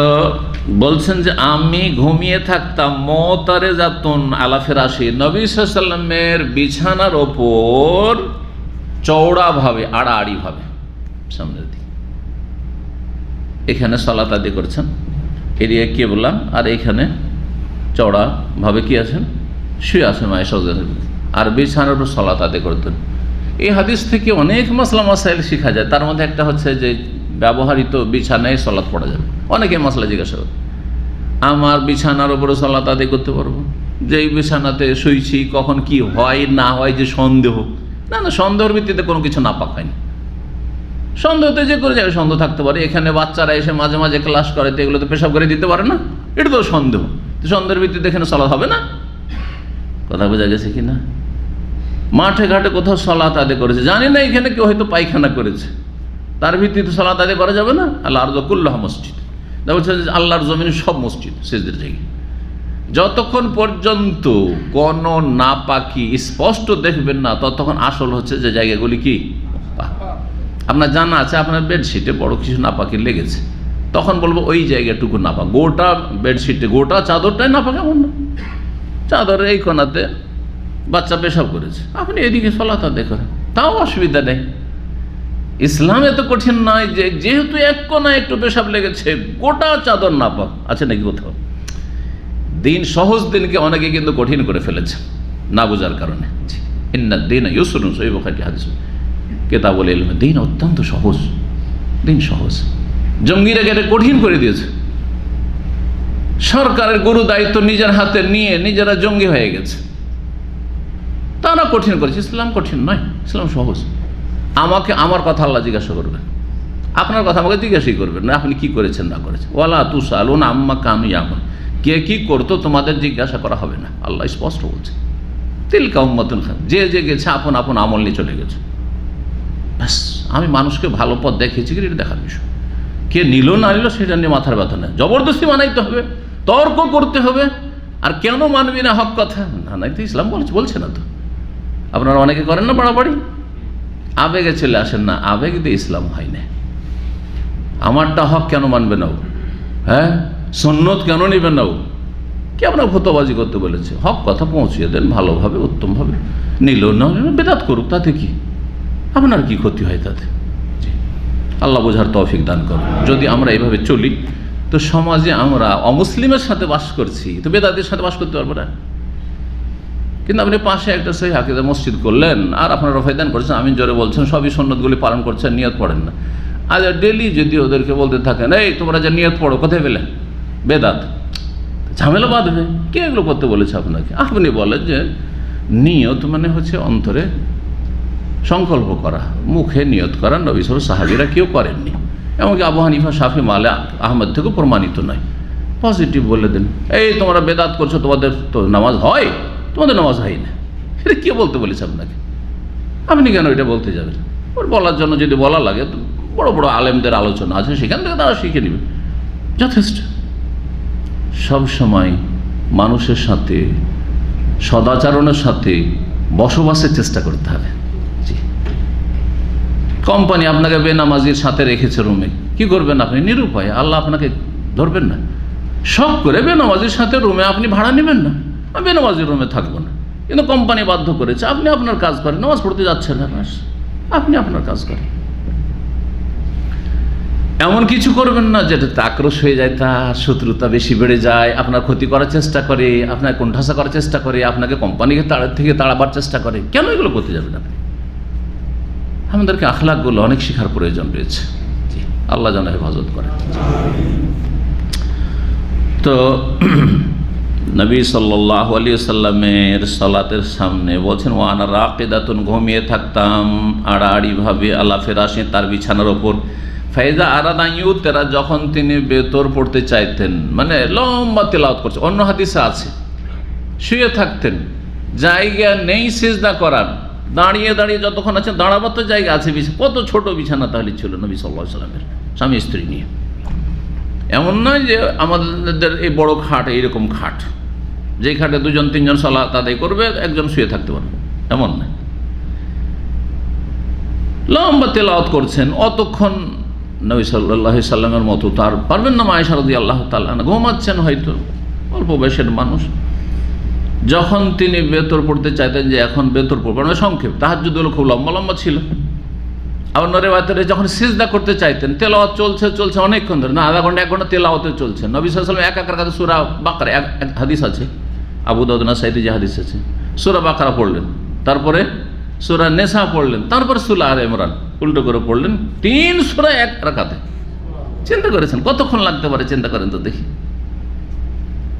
Speaker 1: বলছেন যে আমি ঘুমিয়ে থাকতাম মুতারিজাতুন আলা ফিরাশি, নবী সাল্লাল্লাহু আলাইহি ওয়াসাল্লামের বিছানার ওপর চওড়াভাবে, আড়াআড়িভাবে সামনের দিকে। এখানে সালাত আদায় করছেন, এদিকে কিবলা, আর এখানে চওড়াভাবে কি আছেন? শুয়ে আছেন মায়েশা রাদিয়াল্লাহু তাআলা, আর বিছানার উপর সালাত আদায় করতেন। এই হাদিস থেকে অনেক মাসলা মাসাইল শেখা যায়। তার মধ্যে একটা হচ্ছে যে ব্যবহৃত বিছানায় সালাত পড়া যাবে। অনেকে মাসলা জিজ্ঞাসা করে, আমার বিছানার উপরে সালাত আদায় করতে পারবো? যেই বিছানাতে শুইছি কখন কি হয় না হয় যে সন্দেহ, না না, সন্দেহের ভিত্তিতে কোনো কিছু নাপাক হয়নি। সন্দেহতে যে করে জায়গায় সন্দেহ থাকতে পারে। এখানে বাচ্চারা এসে মাঝে মাঝে ক্লাস করে, তো এগুলো তো পেশাব করে দিতে পারে না, এটা তো সন্দেহ। তো সন্দেহের ভিত্তিতে এখানে সালাত হবে না। কথা বোঝা গেছে কি না? মাঠে ঘাটে কোথাও সালাত আদায় করেছে, জানি না, এখানে কেউ হয়তো পায়খানা করেছে, তার ভিত্তিতে সালাত আদায় করা যাবে না? আল্লাহ আরযু কুল্লুহা মসজিদ, বলছে আল্লাহর জমিনে সব মসজিদ সিজদার জায়গা। যতক্ষণ পর্যন্ত কোন নাপাকি স্পষ্ট দেখবেন না, ততক্ষণ আসল হচ্ছে যে জায়গাগুলি কি আপনার জানা আছে, আপনার বেডশিটে বড় কিছু নাপাকি লেগেছে, তখন বলবো ওই জায়গাটুকু নাপাক। গোটা বেডশিটে, গোটা চাদরটাই নাপাক এমন না, চাদরের এই কোনাতে বাচ্চা পেশাব করেছে, আপনি এদিকে সালাত আদায় করেন, তাও অসুবিধা নেই। ইসলাম এত কঠিন নয় যে যেহেতু এক কোনায় একটু পেশাব লেগেছে গোটা চাদর নাপাক, আছে নাকি কোথাও? দিন সহজ, দিনকে অনেকে কিন্তু কঠিন করে ফেলেছে না বোঝার কারণে। ইন্নাদ দীন ইউসরুন, সহিহ বুখারী হাদিস, কিতাবুল ইলম। দিন অত্যন্ত সহজ, দিন সহজ। জঙ্গিরা এটা কঠিন করে দিয়েছে। সরকারের গুরু দায়িত্ব নিজের হাতে নিয়ে নিজেরা জঙ্গি হয়ে গেছে, তারা কঠিন করেছে। ইসলাম কঠিন নয়, ইসলাম সহজ। আমাকে আমার কথা আল্লাহ জিজ্ঞাসা করবেন, আপনার কথা আমাকে জিজ্ঞাসাই করবেন না, আপনি কি করেছেন না করেছেন। ওয়ালা তুসালুনা আম্মা কানু ইয়ামালুন, কে কি করতো তোমাদের জিজ্ঞাসা করা হবে না, আল্লাহ স্পষ্ট বলছে। তিলকা উম্মাতুন খান, যে যে গেছে আপন আপন আমল নিয়ে চলে গেছে। ব্যাস, আমি মানুষকে ভালো পথ দেখিয়েছি কি এটা দেখার বিষয়। কে নিল না নিল সেটা নিয়ে মাথার ব্যথা নেই, জবরদস্তি মানাইতে হবে, তর্ক করতে হবে। আর কেন মানবি না হক কথা? না নাই তো ইসলাম বলছে না তো। আপনারা অনেকে করেন না বাড়াবাড়ি, আবেগে চলে আসেন না, আবেগ দিয়ে ইসলাম হয় না। আমারটা হক কেন মানবে না ও? হ্যাঁ, সুন্নত কেন নেবেন না ও? কে আপনার ফতোয়াবাজি করতে বলেছে? হক কথা পৌঁছিয়ে দেন ভালোভাবে, উত্তমভাবে। নিল না বেদাত করুক, তাতে কি? আপনার কি ক্ষতি হয় তাতে? আল্লাহ বোঝার তৌফিক দান করুন। যদি আমরা এইভাবে চলি তো সমাজে আমরা অমুসলিমের সাথে বাস করছি, তো বেদাতের সাথে বাস করতে পারবো না। কিন্তু আপনি পাশে একটা সেই হাকিদা মসজিদ করলেন আর আপনারা রফায়দান করছেন, আমিন জোরে বলছেন, সবই সুন্নতগুলি পালন করছেন, নিয়ত পড়েন না। আজ ডেলি যদি ওদেরকে বলতে থাকেন, এই তোমরা যে নিয়ত পড়ো, কোথায় পেলে? বেদাত, ঝামেলা বাঁধবে। কে এগুলো করতে বলেছে আপনাকে? আপনি বলেন যে নিয়ত মানে হচ্ছে অন্তরে সংকল্প করা, মুখে নিয়ত করা। নবী সাহাবীরা কেউ করেননি, এমনকি আবু হানিফা, শাফি, মালিক, আহমদ থেকেও প্রমাণিত নয়। পজিটিভ বলে দেন, এই তোমরা বেদাত করছো, তোমাদের তো নামাজ হয়, তোমাদের নামাজ হয় না। এটা কে বলতে বলেছে আপনাকে? আপনি কেন এটা বলতে যাবেন? ওর বলার জন্য যদি বলা লাগে তো বড় বড় আলেমদের আলোচনা আছে, সেখান থেকে তারা শিখে নেবে, যথেষ্ট। সব সময় মানুষের সাথে সদাচরণের সাথে বসবাসের চেষ্টা করতে হবে। জি, কোম্পানি আপনাকে বেনামাজির সাথে রেখেছে রুমে, কি করবেন আপনি? নিরুপায়। আল্লাহ আপনাকে ধরবেন না? শখ করে বেনামাজির সাথে রুমে আপনি ভাড়া নেবেন না, আমি বেনামাজির রুমে থাকবো না। কিন্তু কোম্পানি বাধ্য করেছে, আপনি আপনার কাজ করেন, নামাজ পড়তে যাচ্ছেন না, আপনি আপনার কাজ করেন। এমন কিছু করবেন না যেটাতে আক্রোশ হয়ে যায়, তার শত্রুতা বেশি বেড়ে যায়, আপনার ক্ষতি করার চেষ্টা করে, আপনার কোণঠাসা করার চেষ্টা করে, আপনাকে কোম্পানিকে থেকে তাড়াবার চেষ্টা করে। কেন এগুলো করতে যাবেন আপনি? আমাদেরকে আখলাকগুলো অনেক শিখার প্রয়োজন রয়েছে। আল্লাহ যেন হেফাজত করেন। তো নবী সাল্লাল্লাহু আলাইহি ওয়াসাল্লামের সালাতের সামনে বলছেন, ওয়ানা রাকিদাতুন, ঘুমিয়ে থাকতাম আড়াআড়িভাবে, আলা ফিরাশি, তার বিছানার ওপর। ফাইজা আরাদা ইউতেরা, যখন তিনি বেতর পড়তে চাইতেন, মানে লম্বা তেলাওয়াত করছে। অন্য হাদিসে আছে শুয়ে থাকতেন, জায়গা নেই সিজদা করার, দাঁড়িয়ে দাঁড়িয়ে যতক্ষণ আছেন, দাঁড়াবার তো জায়গা আছে। কত ছোট বিছানা তাহলে ছিল নবী সাল্লাল্লাহু আলাইহি ওয়াসাল্লামের, স্বামী স্ত্রী নিয়ে। এমন নয় যে আমাদের এই বড় খাট, এইরকম খাট, যেই খাটে দুজন তিনজন সালাত আদায় করবে, একজন শুয়ে থাকতে পারবে, এমন নয়। লম্বা তেলাওয়াত করছেন অতক্ষণ। নবী সাল্লাল্লাহু আলাইহি সাল্লামের মতো তার পারবেন না। আয়েশা রাদিয়াল্লাহু তাআলা ঘুমাচ্ছেন, হয়তো অল্প বয়সের মানুষ। যখন তিনি বেতর পড়তে চাইতেন যে এখন বেতর পড়বেন, সংক্ষেপ, তাহাজ্জুদগুলো খুব লম্বা লম্বা ছিল। আবার রিওয়ায়াতে যখন সিজদা করতে চাইতেন, তেলাওয়াত চলছে অনেকক্ষণ ধরে, না আধা ঘন্টা 1 ঘন্টা তেলাওয়াতে চলছে। নবী সাল্লাল্লাহু আলাইহি ওয়াসাল্লাম এক রাকাতে সূরা বাকারা, এক হাদিস আছে আবু দাউদ নাসাঈতে যে হাদিস আছে, সূরা বাকারা পড়লেন, তারপরে সূরা নিসা পড়লেন, তারপরে সূরা আলে ইমরান উল্টো করে পড়লেন, 3 সূরা এক রাকাতে। চিন্তা করেছেন কতক্ষণ লাগতে পারে? চিন্তা করেন তো দেখি।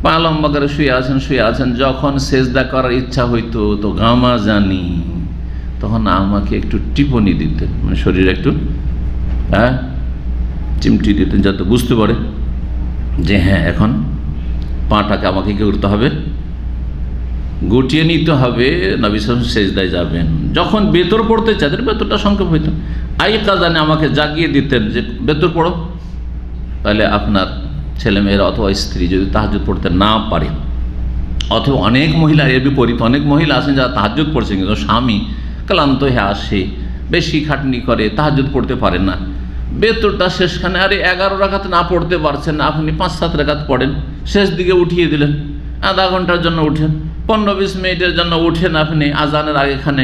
Speaker 1: পা লম্বা করে শুয়ে আছেন। যখন সেজদা করার ইচ্ছা হইতো তো গামা জানি, তখন আমাকে একটু টিপনি দিতেন, মানে শরীরে একটু চিমটি দিতেন, যাতে বুঝতে পারে যে হ্যাঁ এখন পাটাকে আমাকে কি করতে হবে, গুটিয়ে নিতে হবে, নবী সাল্লাল্লাহু আলাইহি ওয়াসাল্লাম সেজদায় যাবেন। যখন বেতর পড়তে চাইতেন, বেতরটা সংক্ষেপ হইত, আই কাজানে আমাকে জাগিয়ে দিতেন যে বেতর পড়ো। তাহলে আপনার ছেলেমেয়েরা অথবা স্ত্রী যদি তাহাজ্জুদ পড়তে না পারে, অথবা অনেক মহিলা, এর বিপরীত অনেক মহিলা আছেন যারা তাহাজ্জুদ পড়ছেন কিন্তু স্বামী ক্লান্ত হয়ে আসে, বেশি খাটনি করে, তাহাজ্জুদ পড়তে পারে না, বেতরটা শেষখানে আরে 11 রাকাত না পড়তে পারছেন, আপনি 5-7 রাকাত পড়েন, শেষ দিকে উঠিয়ে দিলেন, আধা ঘন্টার জন্য উঠেন, 15-20 মিনিটের জন্য উঠেন আপনি আজানের আগেখানে,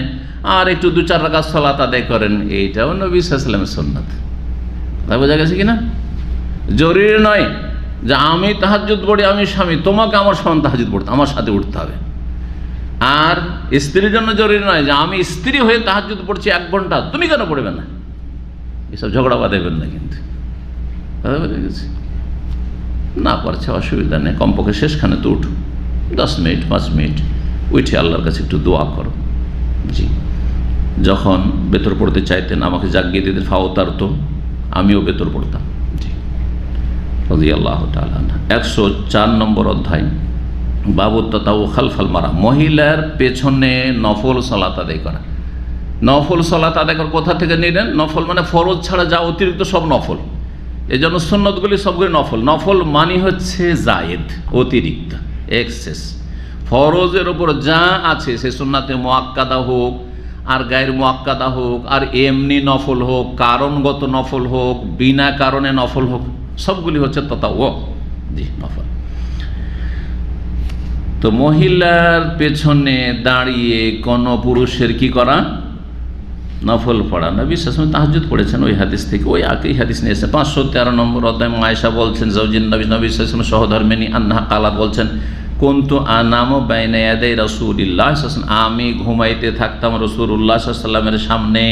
Speaker 1: আর একটু 2-4 রাকাত সালাত আদায় করেন। এইটাও নবী সাল্লাল্লাহু আলাইহি ওয়াসাল্লামের সুন্নাত। তাই বোঝা গেছে কিনা? জরুরি নয় যে আমি তাহাজ্জুদ পড়ি, আমি স্বামী, তোমাকে আমার সমান তাহাজ্জুদ পড়তে, আমার সাথে উঠতে হবে। আর স্ত্রীর জন্য জরুরি নয় যে আমি স্ত্রী হয়ে তাহাজ্জুদ পড়ছি 1 ঘন্টা, তুমি কেন পড়বে না? এসব ঝগড়া বাঁধাবেন না কিন্তু। বোঝা গেছে? না পারছে অসুবিধা নেই, কমপক্ষে শেষখানে তো উঠো, 10 মিনিট 5 মিনিট উঠে আল্লাহর কাছে একটু দোয়া করো। জি, যখন বেতর পড়তে চাইতেন আমাকে জাগিয়ে দিতেন, ফাওতার তো আমিও বেতর পড়তাম। জি, রাদিয়াল্লাহু তাআলা। 104 নম্বর অধ্যায়, বাবু তাও খালফাল মারা, মহিলার পেছনে নফল সালাত আদায় করা। নফল সালাত আদায় করা কোথা থেকে নিলেন? নফল মানে ফরজ ছাড়া যা অতিরিক্ত সব নফল, এই জন্য সুন্নতগুলি সবগুলি নফল। নফল মানে হচ্ছে জায়েদ, অতিরিক্ত, এক্সেস। ফরজের ওপর যা আছে সে সুন্নাতে মুআক্কাদা হোক আর গায়ের মুআক্কাদা হোক আর এমনি নফল হোক, কারণগত নফল হোক, বিনা কারণে নফল হোক, সবগুলি হচ্ছে তাতাওয়ু, জি নফল। তো মহিলার পেছনে দাঁড়িয়ে কোন পুরুষের কি করা? নফল পড়া। নবী সাল্লাল্লাহু আলাইহি ওয়াসাল্লাম তাহাজ্জুদ পড়েছেন ওই হাদিস থেকে, ওই একই হাদিস নিয়ে এসেছে 513 নম্বর অধ্যায়। আয়েশা বলছেন জাওজিন নবী সাল্লাল্লাহু আলাইহি ওয়াসাল্লাম সহধর্মিনী আন্নাহা কালাত, বলছেন কুনতু আনামু বাইনা ইয়াদাই রাসূলিল্লাহ সাল্লাল্লাহু আলাইহি ওয়াসাল্লাম, আমি ঘুমাইতে থাকতাম রাসূলুল্লাহ সাল্লাল্লাহু আলাইহি ওয়াসাল্লামের সামনে,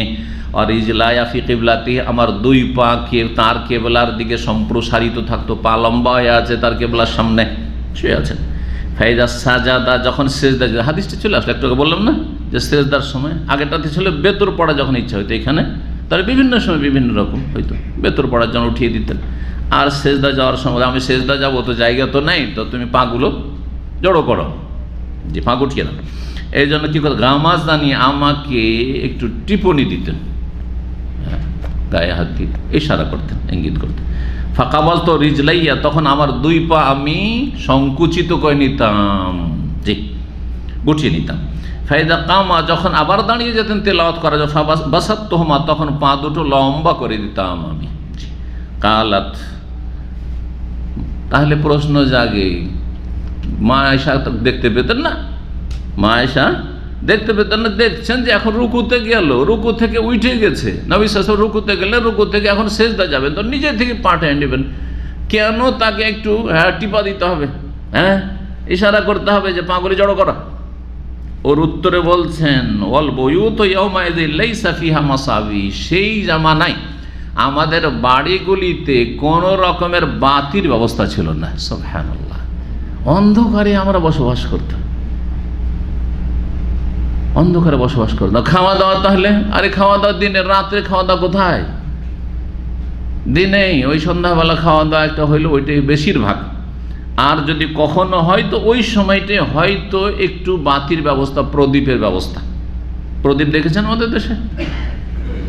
Speaker 1: আর ইজলায়া ফি কিবলাতি, আমার দুই পা তার কেবলার দিকে সম্প্রসারিত থাকতো, পা লম্বা হয়ে আছে তার কেবলার সামনে শুয়ে আছেন। ফাইদা সাজাদা, যখন সেজদা, হাদিসটা চলে আসলে একটু বললাম না যে সেজদার সময়, আগেটাতে ছিল বেতর পড়া যখন ইচ্ছা হইতো, এখানে তার বিভিন্ন সময় বিভিন্ন রকম হইতো, বেতর পড়ার জন্য উঠিয়ে দিতেন। আর সেজদা যাওয়ার সময়, আমি সেজদা যাবো তো জায়গা তো নেই, তো তুমি পাগুলো জড়ো করো, যে পা গুটিয়ে দাও। এই জন্য কী করে গামাজ দানিয়ে আমাকে একটু টিপনি দিতেন, গায়ে হাত দিয়ে ইশারা করতেন, ইঙ্গিত করতেন। ফাঁকাবাল তো রিজলাইয়া, তখন আমার দুই পা আমি সংকুচিত করে নিতাম, জি গুটিয়ে নিতাম। ফায়দা কামা, যখন আবার দাঁড়িয়ে যেতেন তেলাওয়াত করা যায়, বাসাত তোহমা, তখন পা দুটো লম্বা করে দিতাম আমি। কালাত, তাহলে প্রশ্ন জাগে, মা আয়েশা দেখতে পেতেন না? মা আয়েশা দেখতে পেতেন না? দেখছেন যে এখন রুকুতে গেল, রুকু থেকে উঠে গেছে, নবী সাল্লাল্লাহু আলাইহি ওয়াসাল্লাম রুকুতে গেলে রুকু থেকে এখন সেজদা যাবেন, তো নিজে থেকে পাঠে নেবেন, কেন তাকে একটু টিপা দিতে হবে, ইশারা করতে হবে যে পাগুলি জড়ো করা? ওর উত্তরে বলছেন ওয়াল বুয়ুতু ইয়াওমাইযিন লাইসা ফিহা মাসাবি, সেই জামানায় আমাদের বাড়িগুলিতে কোনো রকমের বাতির ব্যবস্থা ছিল না। সুবহানাল্লাহ, অন্ধকারে আমরা বসবাস করতাম, অন্ধকারে বসবাস করতাম। খাওয়া দাওয়া তাহলে, আরে খাওয়া দাওয়া দিনে, রাত্রে খাওয়া দাওয়া কোথায়? দিনেই ওই সন্ধ্যাবেলা খাওয়া দাওয়া একটা হইলো, ওইটাই বেশিরভাগ। আর যদি কখনো হয়তো ওই সময়টাই হয়তো একটু বাতির ব্যবস্থা, প্রদীপের ব্যবস্থা। প্রদীপ দেখেছেন আমাদের দেশে?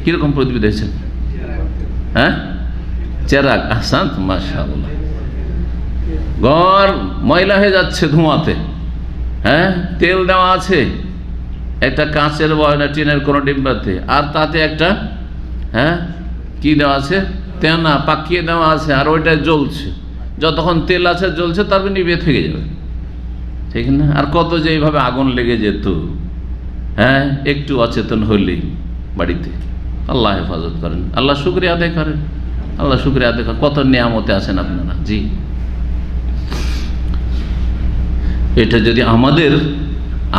Speaker 1: কিরকম প্রদীপ দেখেছেন? চেরাগ, আহসান, মাশাআল্লাহ। ঘর ময়লা হয়ে যাচ্ছে ধোঁয়াতে, তেল দেওয়া আছে একটা কাঁচের বয়না, টিনের কোনো ডিব্বাতে, আর তাতে একটা কি দেওয়া আছে, তেনা পাকিয়ে দেওয়া আছে, আর ওইটা জ্বলছে, যতক্ষণ তেল আছে জ্বলছে, তারপর নিভে থেকে যাবে, ঠিক না? আর কত যে এইভাবে আগুন লেগে যেত, একটু অচেতন হলেই বাড়িতে। আল্লাহ হেফাজত করেন, আল্লাহ শুকরিয়া আদায় করেন, আল্লাহ শুকরিয়া আদায় করেন। কত নিয়ামতে আছেন আপনারা, জি। এটা যদি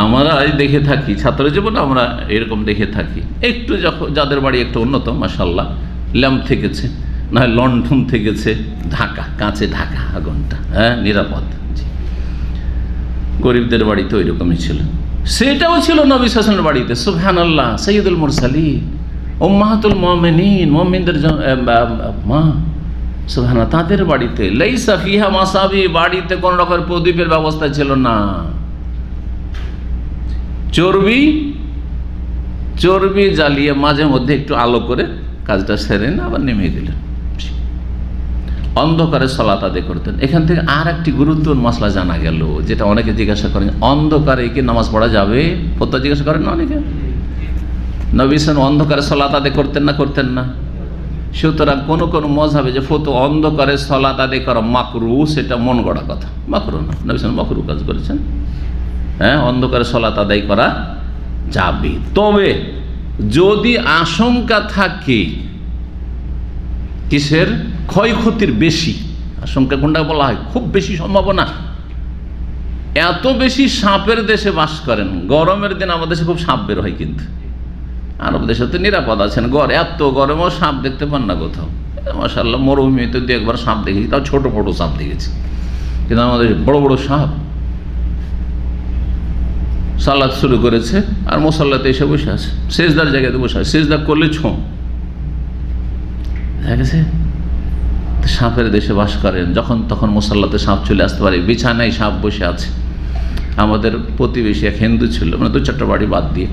Speaker 1: আমরা দেখে থাকি, ছাত্র জীবনে আমরা এরকম দেখে থাকি, একটু যখন যাদের বাড়ি একটু উন্নত, মাশাআল্লাহ, ল্যাম্প থেকেছে, না হয় লণ্ঠন থেকেছে, ঢাকা, কাঁচে ঢাকা আগুনটা, নিরাপদ। গরিবদের বাড়িতে ওই রকমই ছিল, সেটাও ছিল নবী সাল্লাল্লাহু আলাইহি ওয়াসাল্লামের বাড়িতে। সুবহানাল্লাহ, সাইয়্যিদুল মুরসালিন, উম্মাহাতুল মুমিনিন, মুমিনদের মা, সুবহানাল্লাহ, তাদের বাড়িতে লাইসা ফিহা মাসাবি, বাড়িতে কোন রকমের প্রদীপের ব্যবস্থা ছিল না। চর্বি জ্বালিয়ে মাঝে মধ্যে একটু আলো করে কাজটা সেরেন, আবার নেমে দিলেন। অন্ধকারে সালাত আদায় করতেন। এখান থেকে আর একটি গুরুত্বপূর্ণ মসলা জানা গেল, যেটা অনেকে জিজ্ঞাসা করেন, অন্ধকারে কি নামাজ পড়া যাবে? প্রত্যেক জিজ্ঞাসা করেন না অনেকে। নবী সাল্লাল্লাহু অন্ধকারে সালাত আদায় করতেন না, করতেন না? সুতরাং কোন কোন মযহাবে যে ফতোয়া অন্ধকারে সালাত আদায় করা মাকরুহ, সেটা মন গড়া কথা, মাকরুহ না। নবী সাল্লাল্লাহু মাকরুহ কাজ করেছেন। অন্ধকারে সালাত আদায় করা যাবে, তবে যদি আশঙ্কা থাকে কিসের? ক্ষয়ক্ষতির বেশি আশঙ্কা। কোনটা বলা হয়? খুব বেশি সম্ভাবনা, এত বেশি সাপের দেশে বাস করেন। গরমের দিন আমাদের দেশে খুব সাপ বের হয়, কিন্তু আরব দেশে তো নিরাপদ আছেন। এত গরমেও সাপ দেখতে পান না কোথাও, মাশাআল্লাহ। মরুভূমিতে দু একবার সাপ দেখেছি, তাও ছোট বড় সাপ দেখেছি, কিন্তু আমাদের বড় বড় সাপ। সালাত শুরু করেছে আর মুসাল্লাতে এসে বসে আছে, সেজদার জায়গাতে বসে আছে, সেজদা করলে ছোঁ, দেখা গেছে। সাপের দেশে বাস করেন, যখন তখন মুসাল্লাতে সাপ চলে আসতে পারে, বিছানায় সাপ বসে আছে, আমাদের প্রতিবেশী এক হিন্দু ছিল, মানে 2-4টা বাড়ি বাদ দিয়ে।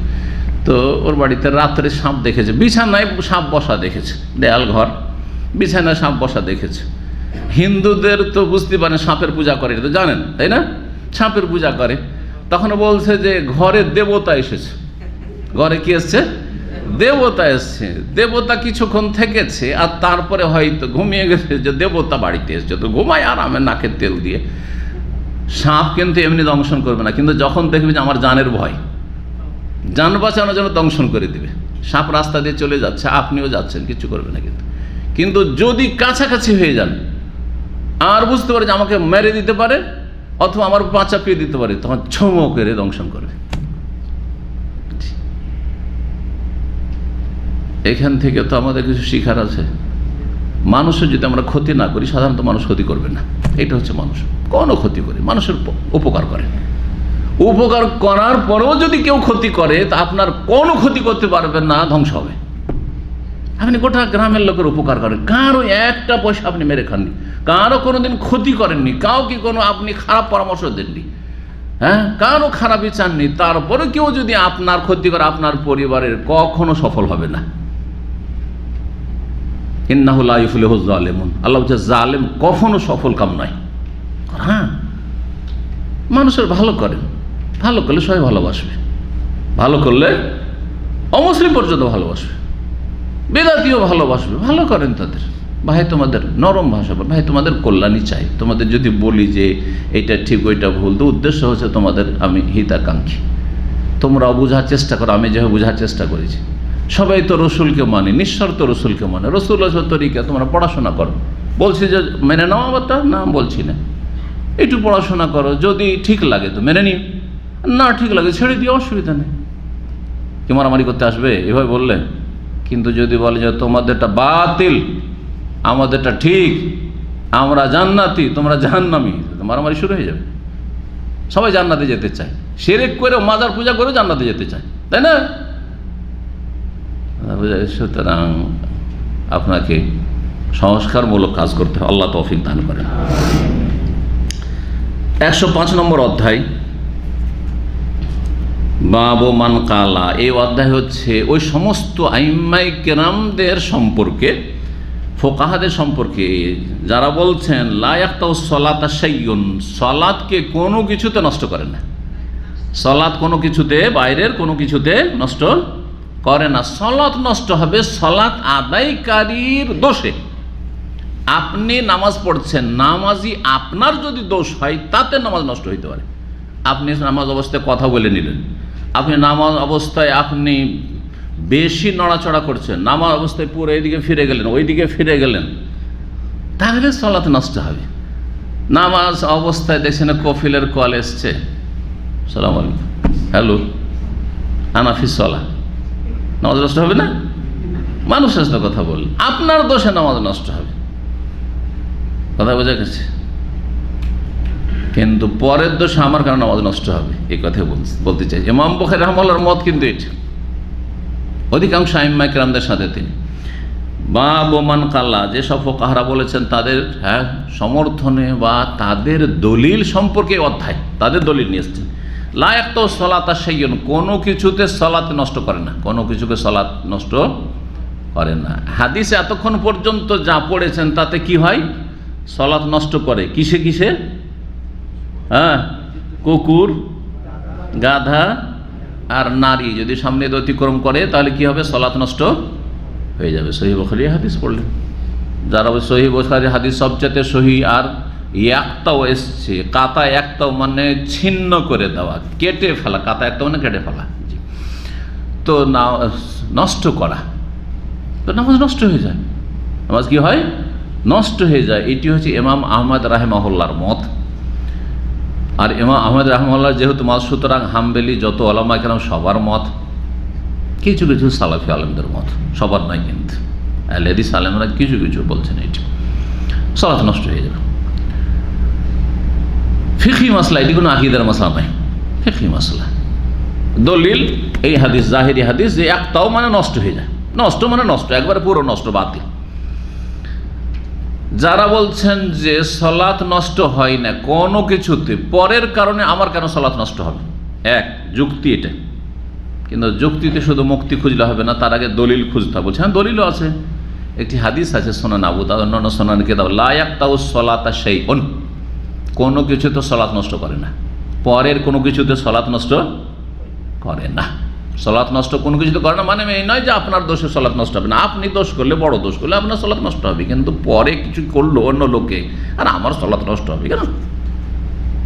Speaker 1: তো ওর বাড়িতে রাত্রে সাপ দেখেছে, বিছানায় সাপ বসা দেখেছে, দেয়াল ঘর, বিছানায় সাপ বসা দেখেছে। হিন্দুদের তো বুঝতে পারেন সাপের পূজা করে, তো জানেন তাই না, সাপের পূজা করে। তখন বলছে যে ঘরে দেবতা এসেছে। ঘরে কি এসছে? দেবতা এসছে। দেবতা কিছুক্ষণ থেকেছে আর তারপরে হয়তো ঘুমিয়ে গেছে যে দেবতা বাড়িতে এসছে, তো ঘুমায় আরামে নাকের তেল দিয়ে। সাপ কিন্তু এমনি দংশন করবে না, কিন্তু যখন দেখবে যে আমার জানের ভয়, জান বাঁচানোর জন্য দংশন করে দিবে। সাপ রাস্তা দিয়ে চলে যাচ্ছে, আপনিও যাচ্ছেন, কিছু করবে না। কিন্তু যদি কাছাকাছি হয়ে যান আর বুঝতে পারে যে আমাকে মেরে দিতে পারে অথবা আমার পা চাপিয়ে দিতে পারে, তখন ছমো করে দংশন করবে। এখান থেকে তো আমাদের কিছু শিখার আছে। মানুষের যদি আমরা ক্ষতি না করি, সাধারণত মানুষ ক্ষতি করবে না। এটা হচ্ছে মানুষ কোনো ক্ষতি করে, মানুষের উপকার করে। উপকার করার পরেও যদি কেউ ক্ষতি করে, তা আপনার কোনো ক্ষতি করতে পারবেন না, ধ্বংস হবে। আপনি গোটা গ্রামের লোকের উপকার করেন, কারো একটা পয়সা আপনি মেরে খাননি, কারো কোনোদিন ক্ষতি করেননি, কাউকে কোনো আপনি খারাপ পরামর্শ দেননি, হ্যাঁ, কারো খারাপই চাননি, তারপরে কেউ যদি আপনার ক্ষতি করে, আপনার পরিবারের কখনো সফল হবে না। ইন্নাহু লা ইফলিহু যালিমুন, আল্লাহ বলছে জালেম কখনো সফল কাম নয়। হ্যাঁ, মানুষের ভালো করেন, ভালো করলে সবাই ভালোবাসবে, ভালো করলে অমুসলিম পর্যন্ত ভালোবাসবে, বেদাতিও ভালোবাসবে। ভালো করেন তাদের, ভাই তোমাদের নরম ভাষা, ভাই তোমাদের কল্যাণই চাই। তোমাদের যদি বলি যে এইটা ঠিক ওইটা ভুল, তো উদ্দেশ্য হচ্ছে তোমাদের আমি হিতাকাঙ্ক্ষী, তোমরাও বোঝার চেষ্টা করো, আমি যেভাবে বোঝার চেষ্টা করেছি। সবাই তো রসুলকে মানে, নিঃশর্ত রসুলকে মানে, রসুল তরিকা তোমরা পড়াশোনা করো। বলছি যে মেনে নাও আমারটা, না বলছি না, একটু পড়াশোনা করো, যদি ঠিক লাগে তো মেনে নিও, না ঠিক লাগে ছেড়ে দিও, অসুবিধা নেই। কি মারামারি করতে আসবে এভাবে বললে? কিন্তু যদি বলে যে তোমাদেরটা বাতিল, আমাদেরটা ঠিক, আমরা জান্নাতি তোমরা জাহান্নামী, মারামারি শুরু হয়ে যাবে। সবাই জান্নাতে যেতে চায়, শিরক করে মাজার পূজা করে জান্নাতে যেতে চায়, তাই না? সুতরাং আপনাকে সংস্কারমূলক কাজ করতে হবে, আল্লাহ তৌফিক দান করেন। 105 নম্বর অধ্যায়, বাবু মান কালা। এই অধ্যায় হচ্ছে ওই সমস্ত আইম্মাই কেরামদের সম্পর্কে, ফোকাহাদের সম্পর্কে, যারা বলছেন লা ইয়াক্তাউ সলাতা শাইউন, সলাতকে কোনো কিছুতে নষ্ট করে না। সলাত কোনো কিছুতে, বাইরের কোনো কিছুতে নষ্ট করে না। সলাত নষ্ট হবে সলাত আদায়কারীর দোষে। আপনি নামাজ পড়ছেন, নামাজি আপনার যদি দোষ হয় তাতে নামাজ নষ্ট হইতে পারে। আপনি নামাজ অবস্থায় কথা বলে নিলেন, আপনি নামাজ অবস্থায় আপনি বেশি নড়াচড়া করছেন, নামাজ অবস্থায় পুরো এইদিকে ফিরে গেলেন, ওইদিকে ফিরে গেলেন, তাহলে সলাত নষ্ট হবে। নামাজ অবস্থায় দেখছেন কফিলের কল এসছে, সালাম আলাইকুম, হ্যালো, আনাফি সলা, নামাজ নষ্ট হবে না? মানুষের সাথে কথা বললেন, আপনার দোষে নামাজ নষ্ট হবে। কথা বোঝা গেছে? কিন্তু পরের দোষে আমার কারণে নামাজ নষ্ট হবে, এই কথা বলতে চাই। ইমাম বুখারী রাহমাহুল্লাহর মত কিন্তু এটা, অধিকাংশ আইম্মায়ে কেরামদের সাথে তিনি। বাবু মান কাল্লা, যেসব ফুকাহারা বলেছেন তাদের সমর্থনে বা তাদের দলিল সম্পর্কে অধ্যায়, তাদের দলিল নিয়ে এসছেন। লা ইয়াক্তাউ সলাতা শাইউন, কোনো কিছুতে সলাত নষ্ট করে না, কোনো কিছুকে সলাত নষ্ট করে না। হাদিসে এতক্ষণ পর্যন্ত যা পড়েছেন তাতে কি হয়? সলাত নষ্ট করে। কিসে কিসে? হ্যাঁ, কুকুর, গাধা আর নারী যদি সামনে অতিক্রম করে তাহলে কি হবে? সলাত নষ্ট হয়ে যাবে। সহিহ বুখারী হাদিস পড়লেন, যারা সহিহ বুখারী হাদিস সবচেয়ে সহি। আর ইয়াক্তাও এসছে, কাতা একটাও মানে ছিন্ন করে দেওয়া, কেটে ফেলা, কাতা একটাও মানে কেটে ফেলা, তো না নষ্ট করা, তো নামাজ নষ্ট হয়ে যায়। নামাজ কি হয়? নষ্ট হয়ে যায়। এটি হচ্ছে ইমাম আহমদ রাহিমাহুল্লাহর মত। আর ইমাম আহমদ রাহিমাহুল্লাহ যেহেতু মত, সুতরাং হাম্বলি যত ওলামা কেরাম সবার মত, কিছু কিছু সালাফি আলেমদের মত, সবার নয় কিন্তু। আহলে হাদিস আলেমরা কিছু কিছু বলছেন এটি সালাত নষ্ট হয়ে যাবে। ফিকহি মাসলা, এটি কোনো আকীদার মাসলা নয়, ফিকহি মাসলা। দলিল এই হাদিস, জাহিরি হাদিস, যে একটাও মানে নষ্ট হয়ে যায়। নষ্ট মানে নষ্ট, একবারে পুরো নষ্ট, বাতিল। যারা বলছেন যে সালাত নষ্ট হয় না কোনো কিছুতে, পরের কারণে আমার কেন সালাত নষ্ট হবে, এক যুক্তি এটা, কিন্তু যুক্তিতে শুধু মুক্তি খুঁজলে হবে না, তার আগে দলিল খুঁজতে হবে। বলছেন দলিলও আছে, একটি হাদিস আছে সুনান আবু দাউদ অন্যান্য সুনান কিতাব, লা ইয়াকতাউ সালাতা শাইউন, কোনো কিছুতে সালাত নষ্ট করে না, পরের কোনো কিছুতে সালাত নষ্ট করে না। সালাত নষ্ট কোনো কিছুতে করে না মানে এই নয় যে আপনার দোষে সালাত নষ্ট হবে না, আপনি দোষ করলে, বড় দোষ করলে আপনার সালাত নষ্ট হবে, কিন্তু পরে কিছু করলো অন্য লোকে আর আমার সালাত নষ্ট হবে কেন?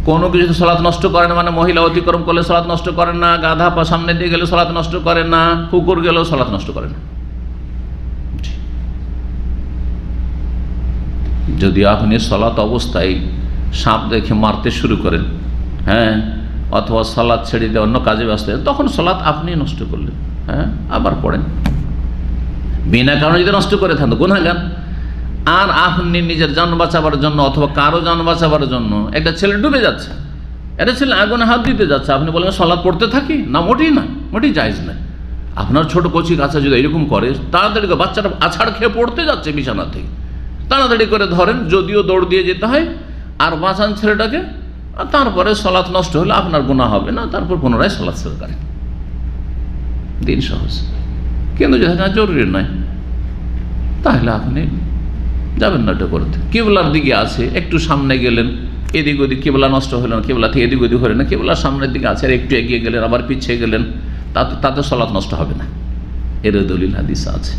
Speaker 1: কোনো কিছুতে সালাত নষ্ট করে না মানে মহিলা অতিক্রম করলে সালাত নষ্ট করে না, গাধা পা সামনে দিয়ে গেলে সালাত নষ্ট করে না, কুকুর গেলেও সালাত নষ্ট করে না। যদি আপনি সালাত অবস্থায় সাপ দেখে মারতে শুরু করেন, হ্যাঁ, অথবা সালাত ছেড়ে দিয়ে অন্য কাজে ব্যস্ত, তখন সালাত আপনি নষ্ট করলেন, হ্যাঁ, আবার পড়েন। বিনা কারণে যদি নষ্ট করে থাকেন গুনাহগার। আর আপনি নিজের জান বাঁচাবার জন্য অথবা কারো জান বাঁচাবার জন্য, একটা ছেলে ডুবে যাচ্ছে, একটা ছেলে আগুনে হাত দিতে যাচ্ছে, আপনি বলেন সালাত পড়তে থাকি না, মোটেই না, মোটেই জায়েজ না। আপনার ছোট কচি কাছে যদি এরকম করে, তাড়াতাড়ি করে, বাচ্চাটা আছাড় খেয়ে পড়তে যাচ্ছে বিছানা থেকে, তাড়াতাড়ি করে ধরেন, যদিও দৌড় দিয়ে যেতে হয়, আর বাঁচান ছেলেটাকে, আর তারপরে সালাত নষ্ট হলে আপনার গুনাহ হবে না, তারপর পুনরায় সালাত শুরু করেন। দিন সহজ। কিন্তু যেটা জরুরি নয় তাহলে আপনি যাবেন না এটা করতে। কিবলার দিকে আছে, একটু সামনে গেলেন, এদিক ওদিক, কিবলা নষ্ট হলো না, কিবলা থেকে এদিক ওদিক হলেন না, কিবলার সামনের দিকে আছে, আর একটু এগিয়ে গেলেন, আবার পিছিয়ে গেলেন, তাতে সালাত নষ্ট হবে না। এর দলিল হাদিস আছে।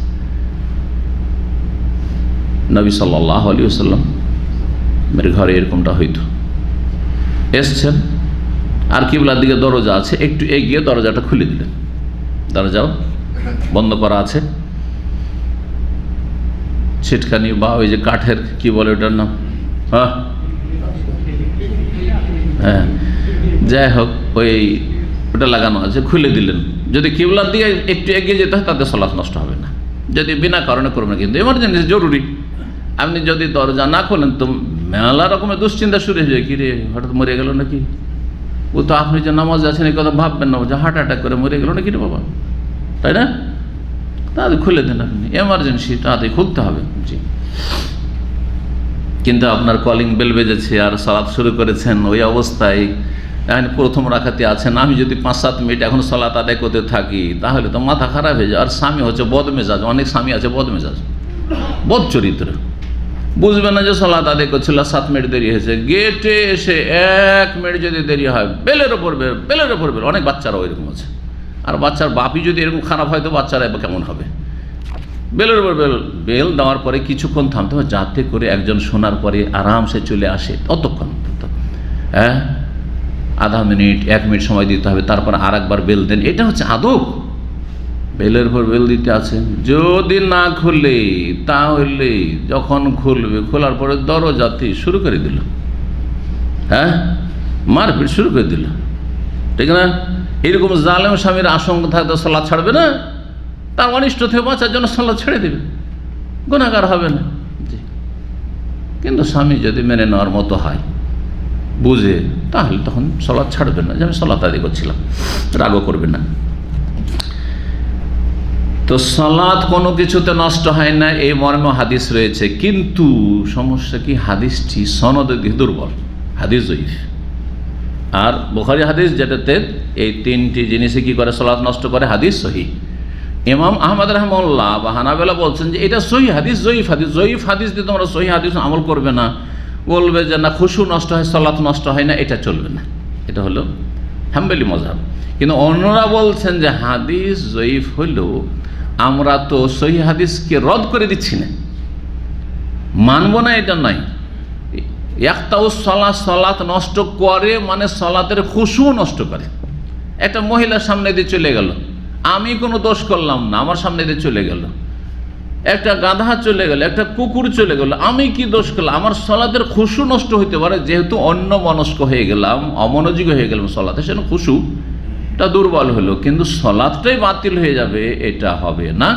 Speaker 1: নবী সাল্লাল্লাহু আলাইহি ওয়াসাল্লাম এর ঘরে এরকমটা হইতো, এসছেন আর কিবলার দিকে দরজা আছে, একটু এগিয়ে দরজাটা খুলে দিলেন, দরজাও বন্ধ করা আছে, ছিটকানি বা ওই যে কাঠের কি বলে ওটার নাম, হ্যাঁ যাই হোক ওই ওটা লাগানো আছে, খুলে দিলেন। যদি কিবলার দিকে একটু এগিয়ে যেতে হয় তাতে সালাত নষ্ট হবে না, যদি বিনা কারণে করবেন। কিন্তু এমার্জেন্সি জরুরি, আপনি যদি দরজা না খোলেন তো মেলা রকমের দুশ্চিন্তা শুরু হয়ে যায়, কি রে হঠাৎ মরে গেল নাকি, ও তো আপনি যে নামাজ আছেন এই কথা ভাববেন না, যে হার্ট অ্যাটাক করে মরে গেল নাকি রে বাবা, তাই না? তাহলে খুলে দেন আপনি, এমার্জেন্সি তাড়াতাড়ি খুলতে হবে। জি, কিন্তু আপনার কলিং বেল বেজেছে আর সালাত শুরু করেছেন, ওই অবস্থায় প্রথম রাকাতে আছেন, আমি যদি 5-7 মিনিট এখন সালাত আদায় করতে থাকি তাহলে তো মাথা খারাপ হয়ে যায়। আর স্বামী হচ্ছে বদমেজাজ, অনেক স্বামী আছে বদমেজাজ, বদ চরিত্র, বুঝবে না যে সালাত আদায় করছিল, 7 মিনিট দেরি হয়েছে, গেটে এসে 1 মিনিট যদি দেরি হয় বেলের ওপর বেল, বেলের ওপর বেল। অনেক বাচ্চারাও এরকম আছে, আর বাচ্চার বাপই যদি এরকম খারাপ হয় তো বাচ্চারা এবার কেমন হবে? বেলের উপর বেল, বেল দেওয়ার পরে কিছুক্ষণ থামতে হবে, যাতে করে একজন শোনার পরে আরামসে চলে আসে, ততক্ষণ হ্যাঁ, আধা মিনিট 1 মিনিট সময় দিতে হবে, তারপর আর একবার বেল দেন। এটা হচ্ছে আদব, বেলের উপর বেল দিতে আছে। যদি না খুলে তাহলে যখন খুলবে, খোলার পরে দরজাতে শুরু করে দিল, হ্যাঁ, মারপিট শুরু করে দিল, ঠিক না? এরকম জালেম স্বামীর আশঙ্কা থাকতে সালাত ছাড়বে না, তার অনিষ্ট থেকে বাঁচার জন্য সালাত ছেড়ে দেবে, গুনাহগার হবে না। জি, কিন্তু স্বামী যদি মেনে নেওয়ার মতো হয়, বুঝে, তাহলে তখন সালাত ছাড়বে না, যে আমি সালাত আদায় করছিলাম, রাগও করবে না। তো সালাত কোনো কিছুতে নষ্ট হয় না, এই মর্মে হাদিস রয়েছে। কিন্তু সমস্যা কি, হাদিসটি সনদে দুর্বল, হাদিস জয়ীফ। আর বুখারী হাদিস যেটাতে এই 3টি জিনিসে কি করে সালাত নষ্ট করে, হাদিস সহিহ। ইমাম আহমদ রাহমাহুল্লাহ বা হানাবেলা বলছেন যে এটা সহিহ হাদিস, জয়ীফ হাদিস। জয়ীফ হাদিস দিয়ে তোমরা সহিহ হাদিস আমল করবে না, বলবে যে না খুশু নষ্ট হয়, সালাত নষ্ট হয় না, এটা চলবে না। এটা হলো হাম্বলি মাযহাব। কিন্তু অন্যরা বলছেন যে হাদিস জয়ীফ হলেও আমরা তো সহিহ হাদিসকে রদ করে দিচ্ছি না, মানব না, এটা নয়। ইয়াকতাউ সালাত, সালাত নষ্ট করে মানে সালাতের খুশু নষ্ট করে। একটা মহিলার সামনে দিয়ে চলে গেল, আমি কোনো দোষ করলাম না, আমার সামনে দিয়ে চলে গেল। একটা গাধা চলে গেল, একটা কুকুর চলে গেল, আমি কি দোষ করলাম? আমার সালাতের খুশু নষ্ট হইতে পারে, যেহেতু অন্য মনস্ক হয়ে গেলাম, অমনোযোগী হয়ে গেলাম সালাতে, সেজন্য খুশুটা দুর্বল হলো, কিন্তু সালাতটাই বাতিল হয়ে যাবে, এটা হবে না।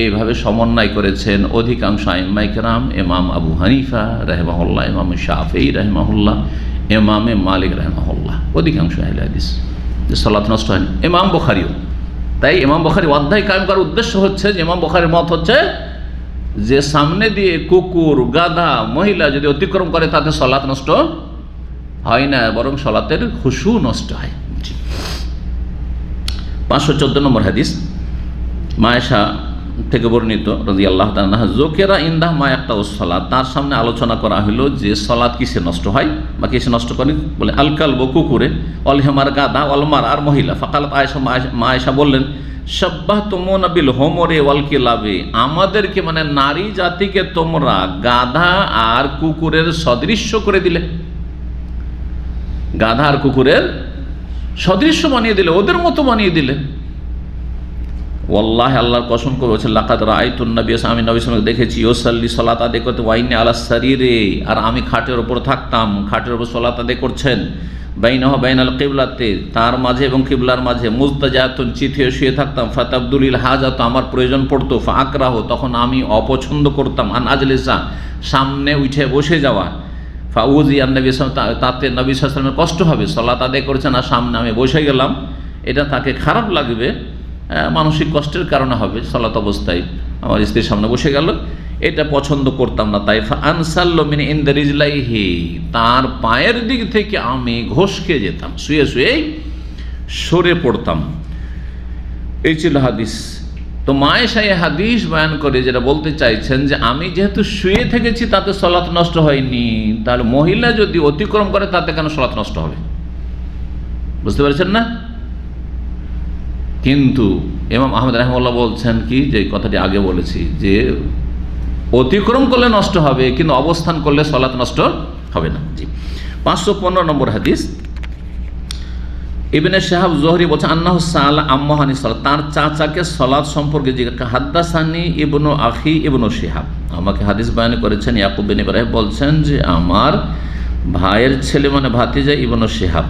Speaker 1: এইভাবে সমন্বয় করেছেন অধিকাংশ আইম্মায়ে কেরাম, ইমাম আবু হানিফা রাহিমাহুল্লাহ, ইমাম শাফিঈ রাহিমাহুল্লাহ, ইমামে মালিক রাহিমাহুল্লাহ, অধিকাংশ আহলে হাদিস, যে সালাত নষ্ট হয়নি। ইমাম বুখারীও তাই। ইমাম বুখারী অধ্যায় কায়েম করার উদ্দেশ্য হচ্ছে যে ইমাম বুখারীর মত হচ্ছে যে সামনে দিয়ে কুকুর, গাধা, মহিলা যদি অতিক্রম করে তাতে সালাত নষ্ট হয় না, বরং সালাতের খুশু নষ্ট হয়। 514 নম্বর হাদিস, মায়েশা থেকে বর্ণিত রাদিয়াল্লাহু তাআলা আনহা, জোকেরা ইনদাহ মা ইয়াকতাউস সালাত, তার সামনে আলোচনা করা হলো যে সালাত কিসে নষ্ট হয় বা কিসে নষ্ট করে। বলে আল কালবু কুকুরে, অল হেমার গাধা, অল মার আর মহিলা। ফাকালাত আয়েশা, মা আয়েশা বললেন, শাব্বাহতুমুনা বিল হুমুরি ওয়াল কিলাবি, আমাদেরকে মানে নারী জাতিকে তোমরা গাধা আর কুকুরের সদৃশ্য করে দিলে, গাধা আর কুকুরের সদৃশ্য বানিয়ে দিলে, ওদের মতো বানিয়ে দিলে। ওয়াল্লাহি, আল্লাহর কসম করে বলছেন, লাকাদ রাআইতুন নবী, আমি নবী সাল্লাল্লাহু আলাইহি ওয়াসাল্লাম দেখেছি, ইউসাল্লি সালাত আদায় করতে, ওয়াইনি আলা সারিরে, আর আমি খাটের উপর থাকতাম, খাটের উপর সালাত আদায় করছেন, বাইনাহু বাইনাল কিবলাতে, তার মাঝে এবং কিবলার মাঝে, মুস্তাজাতুন, চিঠিয়ে শুয়ে থাকতাম, ফাতাবদুলিল হাজাত, আমার প্রয়োজন পড়তো, ফাকরাহু, তখন আমি অপছন্দ করতাম, আন আজলিসা, সামনে উঠে বসে যাওয়া, ফাউজি আন নবী সাল্লাল্লাহু আলাইহি ওয়াসাল্লাম, তাতে নবী সাল্লাল্লাহু আলাইহি ওয়াসাল্লামের কষ্ট হবে, সালাত আদায় করছেন আর সামনে আমি বসে গেলাম, এটা তাকে খারাপ লাগবে, মানসিক কষ্টের কারণে হবে, সালাত অবস্থায় আমার স্ত্রীর সামনে বসে গেল, এটা পছন্দ করতাম না। তাই আনসাল্লু মিন ইনদা রিজলাইহি, তার পায়ের দিক থেকে আমি ঘষকে যেতাম, শুয়ে শুয়েই সরে পড়তাম। এই ছিল হাদিস। তো মায়েশা এই হাদিস বয়ান করে যেটা বলতে চাইছেন যে আমি যেহেতু শুয়ে থেকেছি তাতে সালাত নষ্ট হয়নি, তাহলে মহিলা যদি অতিক্রম করে তাতে কেন সালাত নষ্ট হবে? বুঝতে পারছেন না? কিন্তু ইমাম আহমদ রাহিমাহুল্লাহ বলছেন কি, যে কথাটি আগে বলেছি, যে অতিক্রম করলে নষ্ট হবে, কিন্তু অবস্থান করলে সালাত নষ্ট হবে না। জি, 515 নম্বর হাদিস, ইবনে শাহাব জোহরি বলছেন, আন্নাহু সাআলা আম্মা আনিস সালাত, তার চাচাকে সালাত সম্পর্কে জিজ্ঞাসা। হাদ্দাসানি ইবনু আখি ইবনু শিহাব, আমাকে হাদিস বয়ান করেছেন ইয়াকুব বিন ইব্রাহিম, বলছেন যে আমার ভাইয়ের ছেলে মানে ভাতিজা ইবনু শিহাব,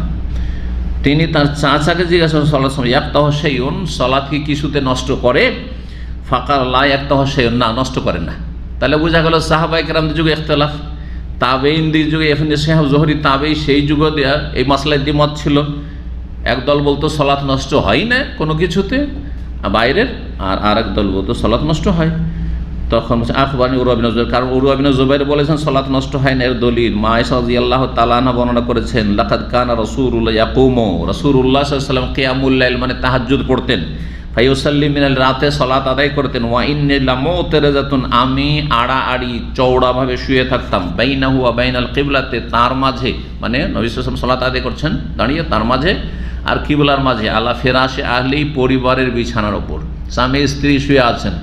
Speaker 1: তিনি তার চাচাকে জিজ্ঞাসা করেন, সালাত সময় ইয়াকতাহু শাইউন, সালাত কি কিছুতে নষ্ট করে? ফাকাল লা ইয়াকতাহু শাইউন, না, নষ্ট করে না। তাহলে বোঝা গেল সাহাবায়ে কেরামদের যুগে ইখতিলাফ, তাবেঈনদের যুগে ইবনে শাহাব জোহরি তাবেঈ, সেই যুগে এই মাসলায় দ্বিমত ছিল। একদল বলতো সালাত নষ্ট হয় না কোনো কিছুতে বাইরের, আর আরেক দল বলতো সালাত নষ্ট হয়। তখন আখবারনি উরওয়া বিন জুবাইর, কারণ উরওয়া বিন জুবাইর বলেছেন সালাত নষ্ট হয় না, এর দলিল মা আয়েশা রাদিয়াল্লাহু তাআলা আনহা বর্ণনা করেছেন, লাকাদ কানা রাসূলুল্লাহ ইয়াকুমু, রাসূলুল্লাহ সাল্লাল্লাহু আলাইহি ওয়াসাল্লাম কিয়ামুল লাইল মানে তাহাজ্জুদ পড়তেন, ফায়ুসাল্লি মিনাল, রাতে সালাত আদায় করতেন, ওয়া ইন্নী লামুতারাজাতুন, আমি আড়াআড়ি চওড়াভাবে শুয়ে থাকতাম, বাইনাহু ওয়া বাইনাল কিবলাতে, তার মাঝে মানে নবী সাল্লাল্লাহু আলাইহি ওয়াসাল্লাম সালাত আদায় করছেন দাঁড়িয়ে, তার মাঝে আর কিবলার মাঝে, আলা ফিরাশে আহলি, পরিবারের বিছানার ওপর, স্বামী স্ত্রী শুয়ে আছেন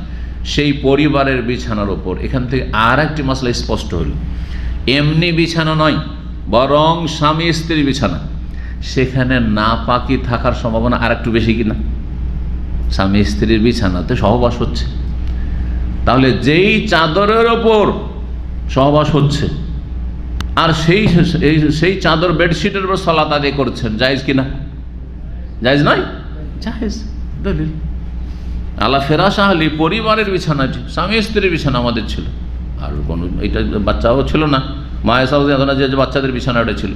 Speaker 1: সেই পরিবারের বিছানার ওপর। এখান থেকে আর একটি মাসলা স্পষ্ট হল, এমনি বিছানা নয়, বরং স্বামী স্ত্রীর বিছানা, সেখানে নাপাকি থাকার সম্ভাবনা আর একটু বেশি কিনা? স্বামী স্ত্রীর বিছানাতে সহবাস হচ্ছে, তাহলে যেই চাদরের ওপর সহবাস হচ্ছে আর সেই চাদর বেডশিটের উপর সালাত আদায় করছেন, জায়েজ কিনা? জায়েজ নয়? জায়েজ। দলিল আলা ফেরাশ আহলি, পরিবারের বিছানাটি, স্বামী স্ত্রীর বিছানা আমাদের ছিল, আর কোনো এটা বাচ্চাও ছিল না, মায়ের সাথে যে বাচ্চাদের বিছানাটা ছিল।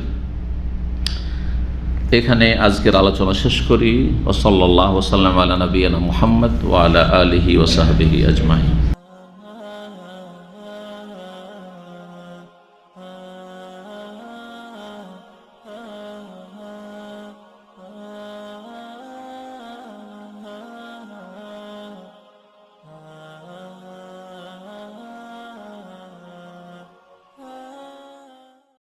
Speaker 1: এখানে আজকের আলোচনা শেষ করি। ওয়া সাল্লাল্লাহু ওয়া সাল্লাম আলা নবিয়িনা মুহাম্মদ ওয়া আলা আলিহি ওয়া সাহবিহি আজমাইন।